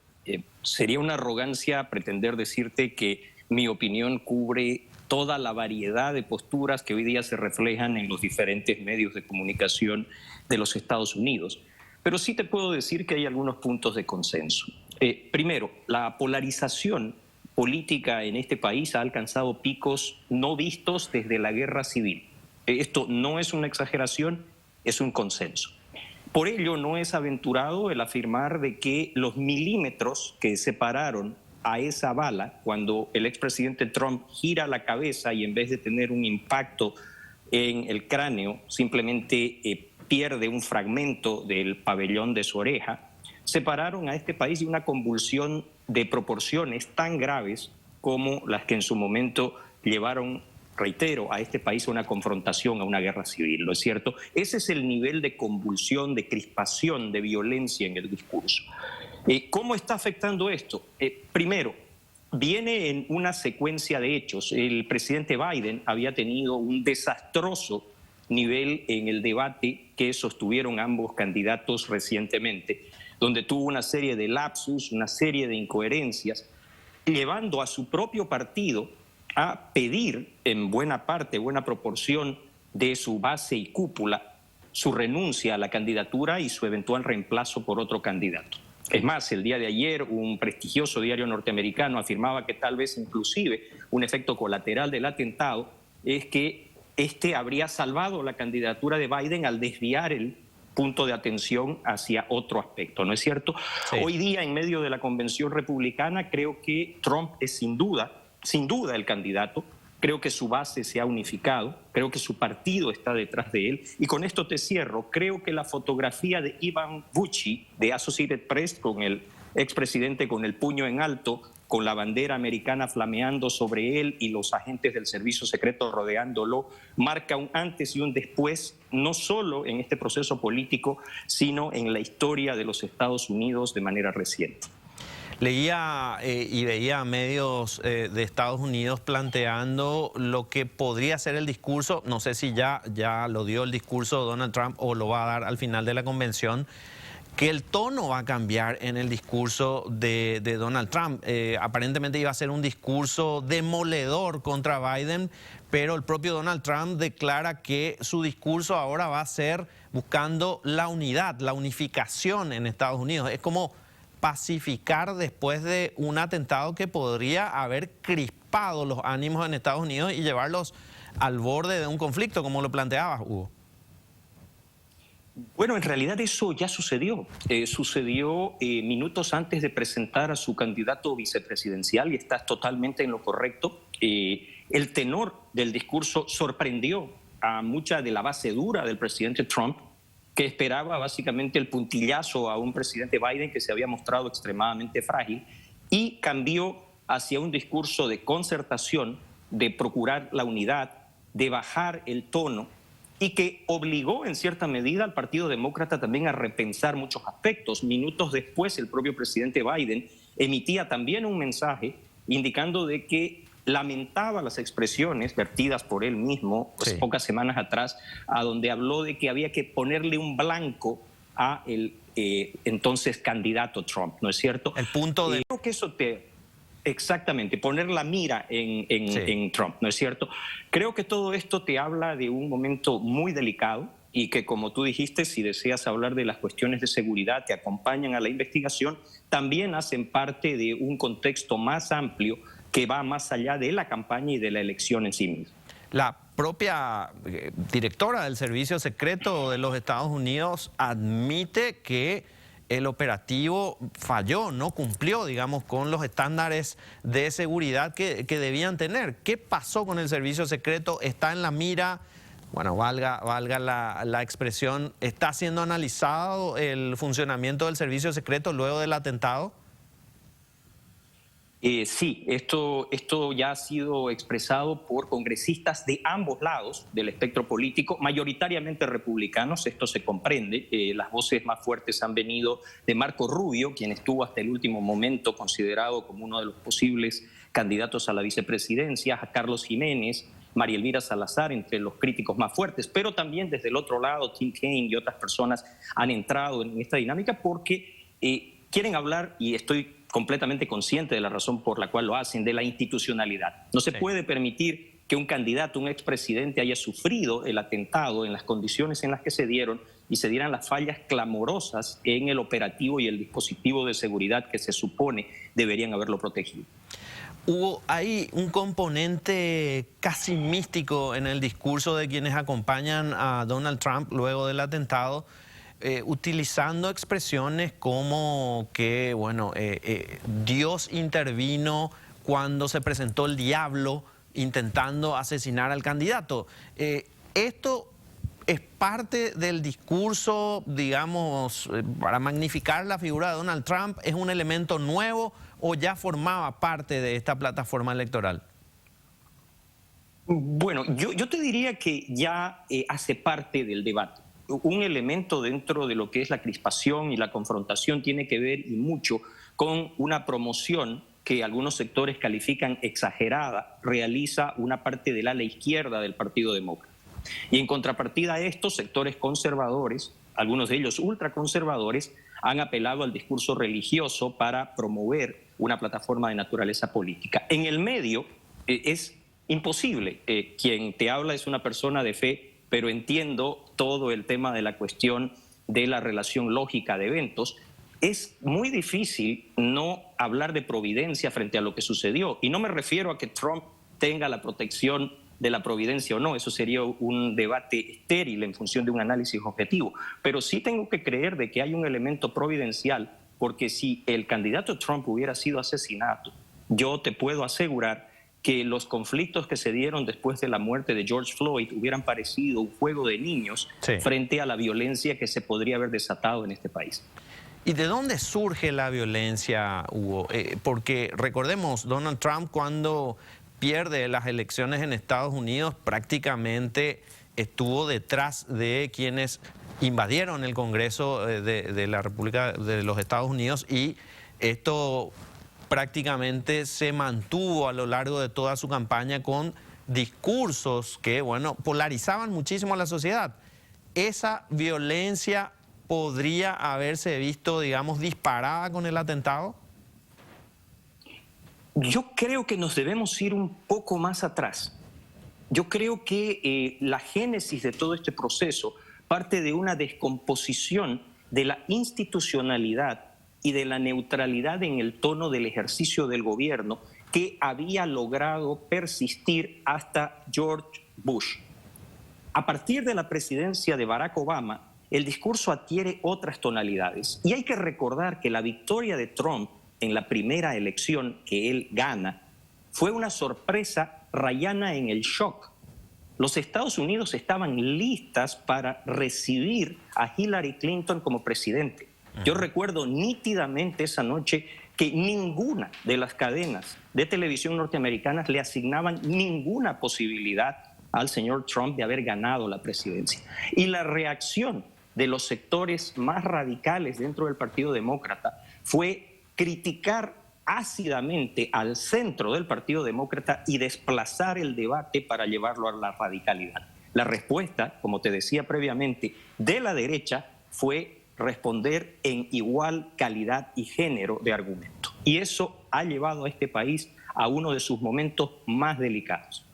Sería una arrogancia pretender decirte que mi opinión cubre toda la variedad de posturas que hoy día se reflejan en los diferentes medios de comunicación de los Estados Unidos. Pero sí te puedo decir que hay algunos puntos de consenso. Primero, la polarización política en este país ha alcanzado picos no vistos desde la guerra civil. Esto no es una exageración, es un consenso. Por ello, no es aventurado el afirmar de que los milímetros que separaron a esa bala, cuando el expresidente Trump gira la cabeza y en vez de tener un impacto en el cráneo, simplemente pierde un fragmento del pabellón de su oreja, separaron a este país de una convulsión de proporciones tan graves como las que en su momento llevaron, reitero, a este país a una confrontación, a una guerra civil, ¿no es cierto? Ese es el nivel de convulsión, de crispación, de violencia en el discurso. ¿Cómo está afectando esto? Primero, viene en una secuencia de hechos. El presidente Biden había tenido un desastroso nivel en el debate que sostuvieron ambos candidatos recientemente, donde tuvo una serie de lapsus, una serie de incoherencias, llevando a su propio partido a pedir en buena parte, buena proporción de su base y cúpula, su renuncia a la candidatura y su eventual reemplazo por otro candidato. Es más, el día de ayer un prestigioso diario norteamericano afirmaba que tal vez inclusive un efecto colateral del atentado es que habría salvado la candidatura de Biden al desviar el punto de atención hacia otro aspecto, ¿no es cierto? Sí. Hoy día, en medio de la convención republicana, creo que Trump es sin duda el candidato. Creo que su base se ha unificado, creo que su partido está detrás de él. Y con esto te cierro. Creo que la fotografía de Ivan Bucci, de Associated Press, con el expresidente con el puño en alto, con la bandera americana flameando sobre él y los agentes del servicio secreto rodeándolo, marca un antes y un después, no solo en este proceso político, sino en la historia de los Estados Unidos de manera reciente. Leía y veía medios de Estados Unidos planteando lo que podría ser el discurso, no sé si ya lo dio el discurso Donald Trump o lo va a dar al final de la convención, que el tono va a cambiar en el discurso de Donald Trump. Aparentemente iba a ser un discurso demoledor contra Biden, pero el propio Donald Trump declara que su discurso ahora va a ser buscando la unidad, la unificación en Estados Unidos. Es como pacificar después de un atentado que podría haber crispado los ánimos en Estados Unidos y llevarlos al borde de un conflicto, como lo planteabas, Hugo. Bueno, en realidad eso ya sucedió. Sucedió minutos antes de presentar a su candidato vicepresidencial, y estás totalmente en lo correcto. El tenor del discurso sorprendió a mucha de la base dura del presidente Trump, que esperaba básicamente el puntillazo a un presidente Biden que se había mostrado extremadamente frágil, y cambió hacia un discurso de concertación, de procurar la unidad, de bajar el tono, y que obligó en cierta medida al Partido Demócrata también a repensar muchos aspectos. Minutos después, el propio presidente Biden emitía también un mensaje indicando de que lamentaba las expresiones vertidas por él mismo pocas semanas atrás, a donde habló de que había que ponerle un blanco a el entonces candidato Trump, ¿no es cierto? El punto de... Creo que eso exactamente, poner la mira en Trump, ¿no es cierto? Creo que todo esto te habla de un momento muy delicado y que, como tú dijiste, si deseas hablar de las cuestiones de seguridad que acompañan a la investigación, también hacen parte de un contexto más amplio que va más allá de la campaña y de la elección en sí misma. La propia directora del Servicio Secreto de los Estados Unidos admite que el operativo falló, no cumplió, digamos, con los estándares de seguridad que debían tener. ¿Qué pasó con el Servicio Secreto? ¿Está en la mira? Bueno, valga la expresión, ¿está siendo analizado el funcionamiento del Servicio Secreto luego del atentado? Sí, esto ya ha sido expresado por congresistas de ambos lados del espectro político, mayoritariamente republicanos, esto se comprende. Las voces más fuertes han venido de Marco Rubio, quien estuvo hasta el último momento considerado como uno de los posibles candidatos a la vicepresidencia, a Carlos Jiménez, María Elvira Salazar, entre los críticos más fuertes, pero también desde el otro lado, Tim Kaine y otras personas han entrado en esta dinámica porque quieren hablar, y estoy completamente consciente de la razón por la cual lo hacen, de la institucionalidad. No se puede permitir que un candidato, un expresidente, haya sufrido el atentado en las condiciones en las que se dieron y se dieran las fallas clamorosas en el operativo y el dispositivo de seguridad que se supone deberían haberlo protegido. Hubo ahí un componente casi místico en el discurso de quienes acompañan a Donald Trump luego del atentado, utilizando expresiones como que, bueno, Dios intervino cuando se presentó el diablo intentando asesinar al candidato. Esto es parte del discurso, digamos, para magnificar la figura de Donald Trump. ¿Es un elemento nuevo o ya formaba parte de esta plataforma electoral? Bueno, yo te diría que ya hace parte del debate. Un elemento dentro de lo que es la crispación y la confrontación tiene que ver y mucho con una promoción que algunos sectores califican exagerada, realiza una parte del ala izquierda del Partido Demócrata. Y en contrapartida a estos sectores conservadores, algunos de ellos ultraconservadores, han apelado al discurso religioso para promover una plataforma de naturaleza política. En el medio es imposible. Quien te habla es una persona de fe, pero entiendo todo el tema de la cuestión de la relación lógica de eventos. Es muy difícil no hablar de providencia frente a lo que sucedió. Y no me refiero a que Trump tenga la protección de la providencia o no, eso sería un debate estéril en función de un análisis objetivo. Pero sí tengo que creer de que hay un elemento providencial, porque si el candidato Trump hubiera sido asesinado, yo te puedo asegurar que los conflictos que se dieron después de la muerte de George Floyd hubieran parecido un juego de niños frente a la violencia que se podría haber desatado en este país. ¿Y de dónde surge la violencia, Hugo? Porque recordemos, Donald Trump cuando pierde las elecciones en Estados Unidos prácticamente estuvo detrás de quienes invadieron el Congreso de la República de los Estados Unidos, y esto prácticamente se mantuvo a lo largo de toda su campaña con discursos que, bueno, polarizaban muchísimo a la sociedad. ¿Esa violencia podría haberse visto, digamos, disparada con el atentado? Yo creo que nos debemos ir un poco más atrás. Yo creo que la génesis de todo este proceso parte de una descomposición de la institucionalidad y de la neutralidad en el tono del ejercicio del gobierno que había logrado persistir hasta George Bush. A partir de la presidencia de Barack Obama, el discurso adquiere otras tonalidades. Y hay que recordar que la victoria de Trump en la primera elección que él gana fue una sorpresa rayana en el shock. los Estados Unidos estaban listas para recibir a Hillary Clinton como presidente. Yo recuerdo nítidamente esa noche que ninguna de las cadenas de televisión norteamericanas le asignaban ninguna posibilidad al señor Trump de haber ganado la presidencia. Y la reacción de los sectores más radicales dentro del Partido Demócrata fue criticar ácidamente al centro del Partido Demócrata y desplazar el debate para llevarlo a la radicalidad. La respuesta, como te decía previamente, de la derecha fue responder en igual calidad y género de argumento. Y eso ha llevado a este país a uno de sus momentos más delicados.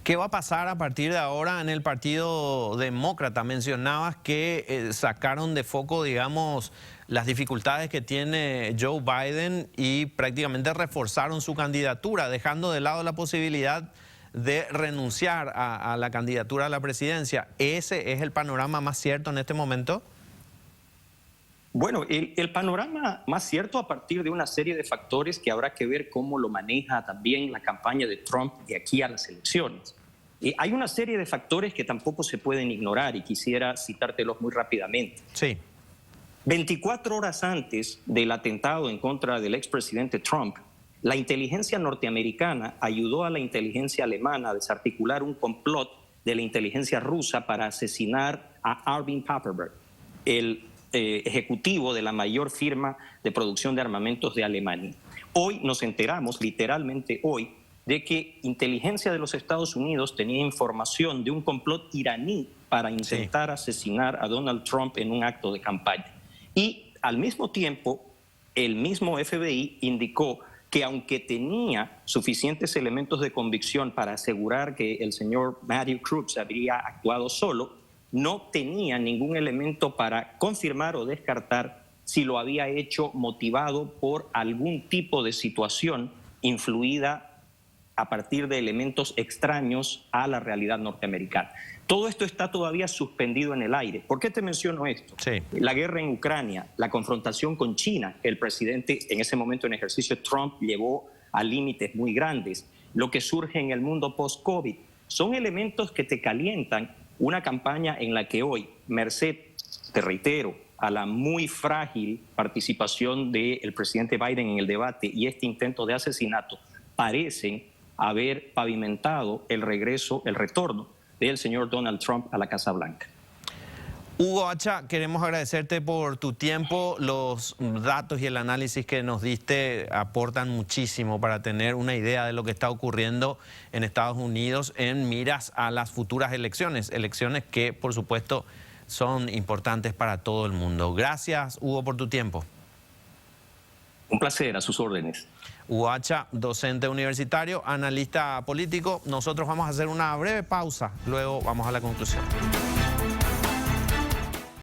¿Qué va a pasar a partir de ahora en el Partido Demócrata? Mencionabas que sacaron de foco, digamos, las dificultades que tiene Joe Biden y prácticamente reforzaron su candidatura, dejando de lado la posibilidad de renunciar a la candidatura a la presidencia. ¿Ese es el panorama más cierto en este momento? Bueno, el panorama más cierto a partir de una serie de factores que habrá que ver cómo lo maneja también la campaña de Trump de aquí a las elecciones. Hay una serie de factores que tampoco se pueden ignorar y quisiera citártelos muy rápidamente. Sí. 24 horas antes del atentado en contra del expresidente Trump, la inteligencia norteamericana ayudó a la inteligencia alemana a desarticular un complot de la inteligencia rusa para asesinar a Armin Paperberg, el ejecutivo de la mayor firma de producción de armamentos de Alemania. Hoy nos enteramos, literalmente hoy, de que inteligencia de los Estados Unidos tenía información de un complot iraní para intentar asesinar a Donald Trump en un acto de campaña. Y al mismo tiempo, el mismo FBI indicó que aunque tenía suficientes elementos de convicción para asegurar que el señor Matthew Crooks habría actuado solo, no tenía ningún elemento para confirmar o descartar si lo había hecho motivado por algún tipo de situación influida a partir de elementos extraños a la realidad norteamericana. Todo esto está todavía suspendido en el aire. ¿Por qué te menciono esto? Sí. La guerra en Ucrania, la confrontación con China, el presidente en ese momento en ejercicio Trump llevó a límites muy grandes, lo que surge en el mundo post-COVID, son elementos que te calientan una campaña en la que hoy, merced, te reitero, a la muy frágil participación del presidente Biden en el debate y este intento de asesinato, parecen haber pavimentado el retorno del señor Donald Trump a la Casa Blanca. Hugo Hacha, queremos agradecerte por tu tiempo. Los datos y el análisis que nos diste aportan muchísimo para tener una idea de lo que está ocurriendo en Estados Unidos en miras a las futuras elecciones. Elecciones que, por supuesto, son importantes para todo el mundo. Gracias, Hugo, por tu tiempo. Un placer, a sus órdenes. Hugo Hacha, docente universitario, analista político. Nosotros vamos a hacer una breve pausa, luego vamos a la conclusión.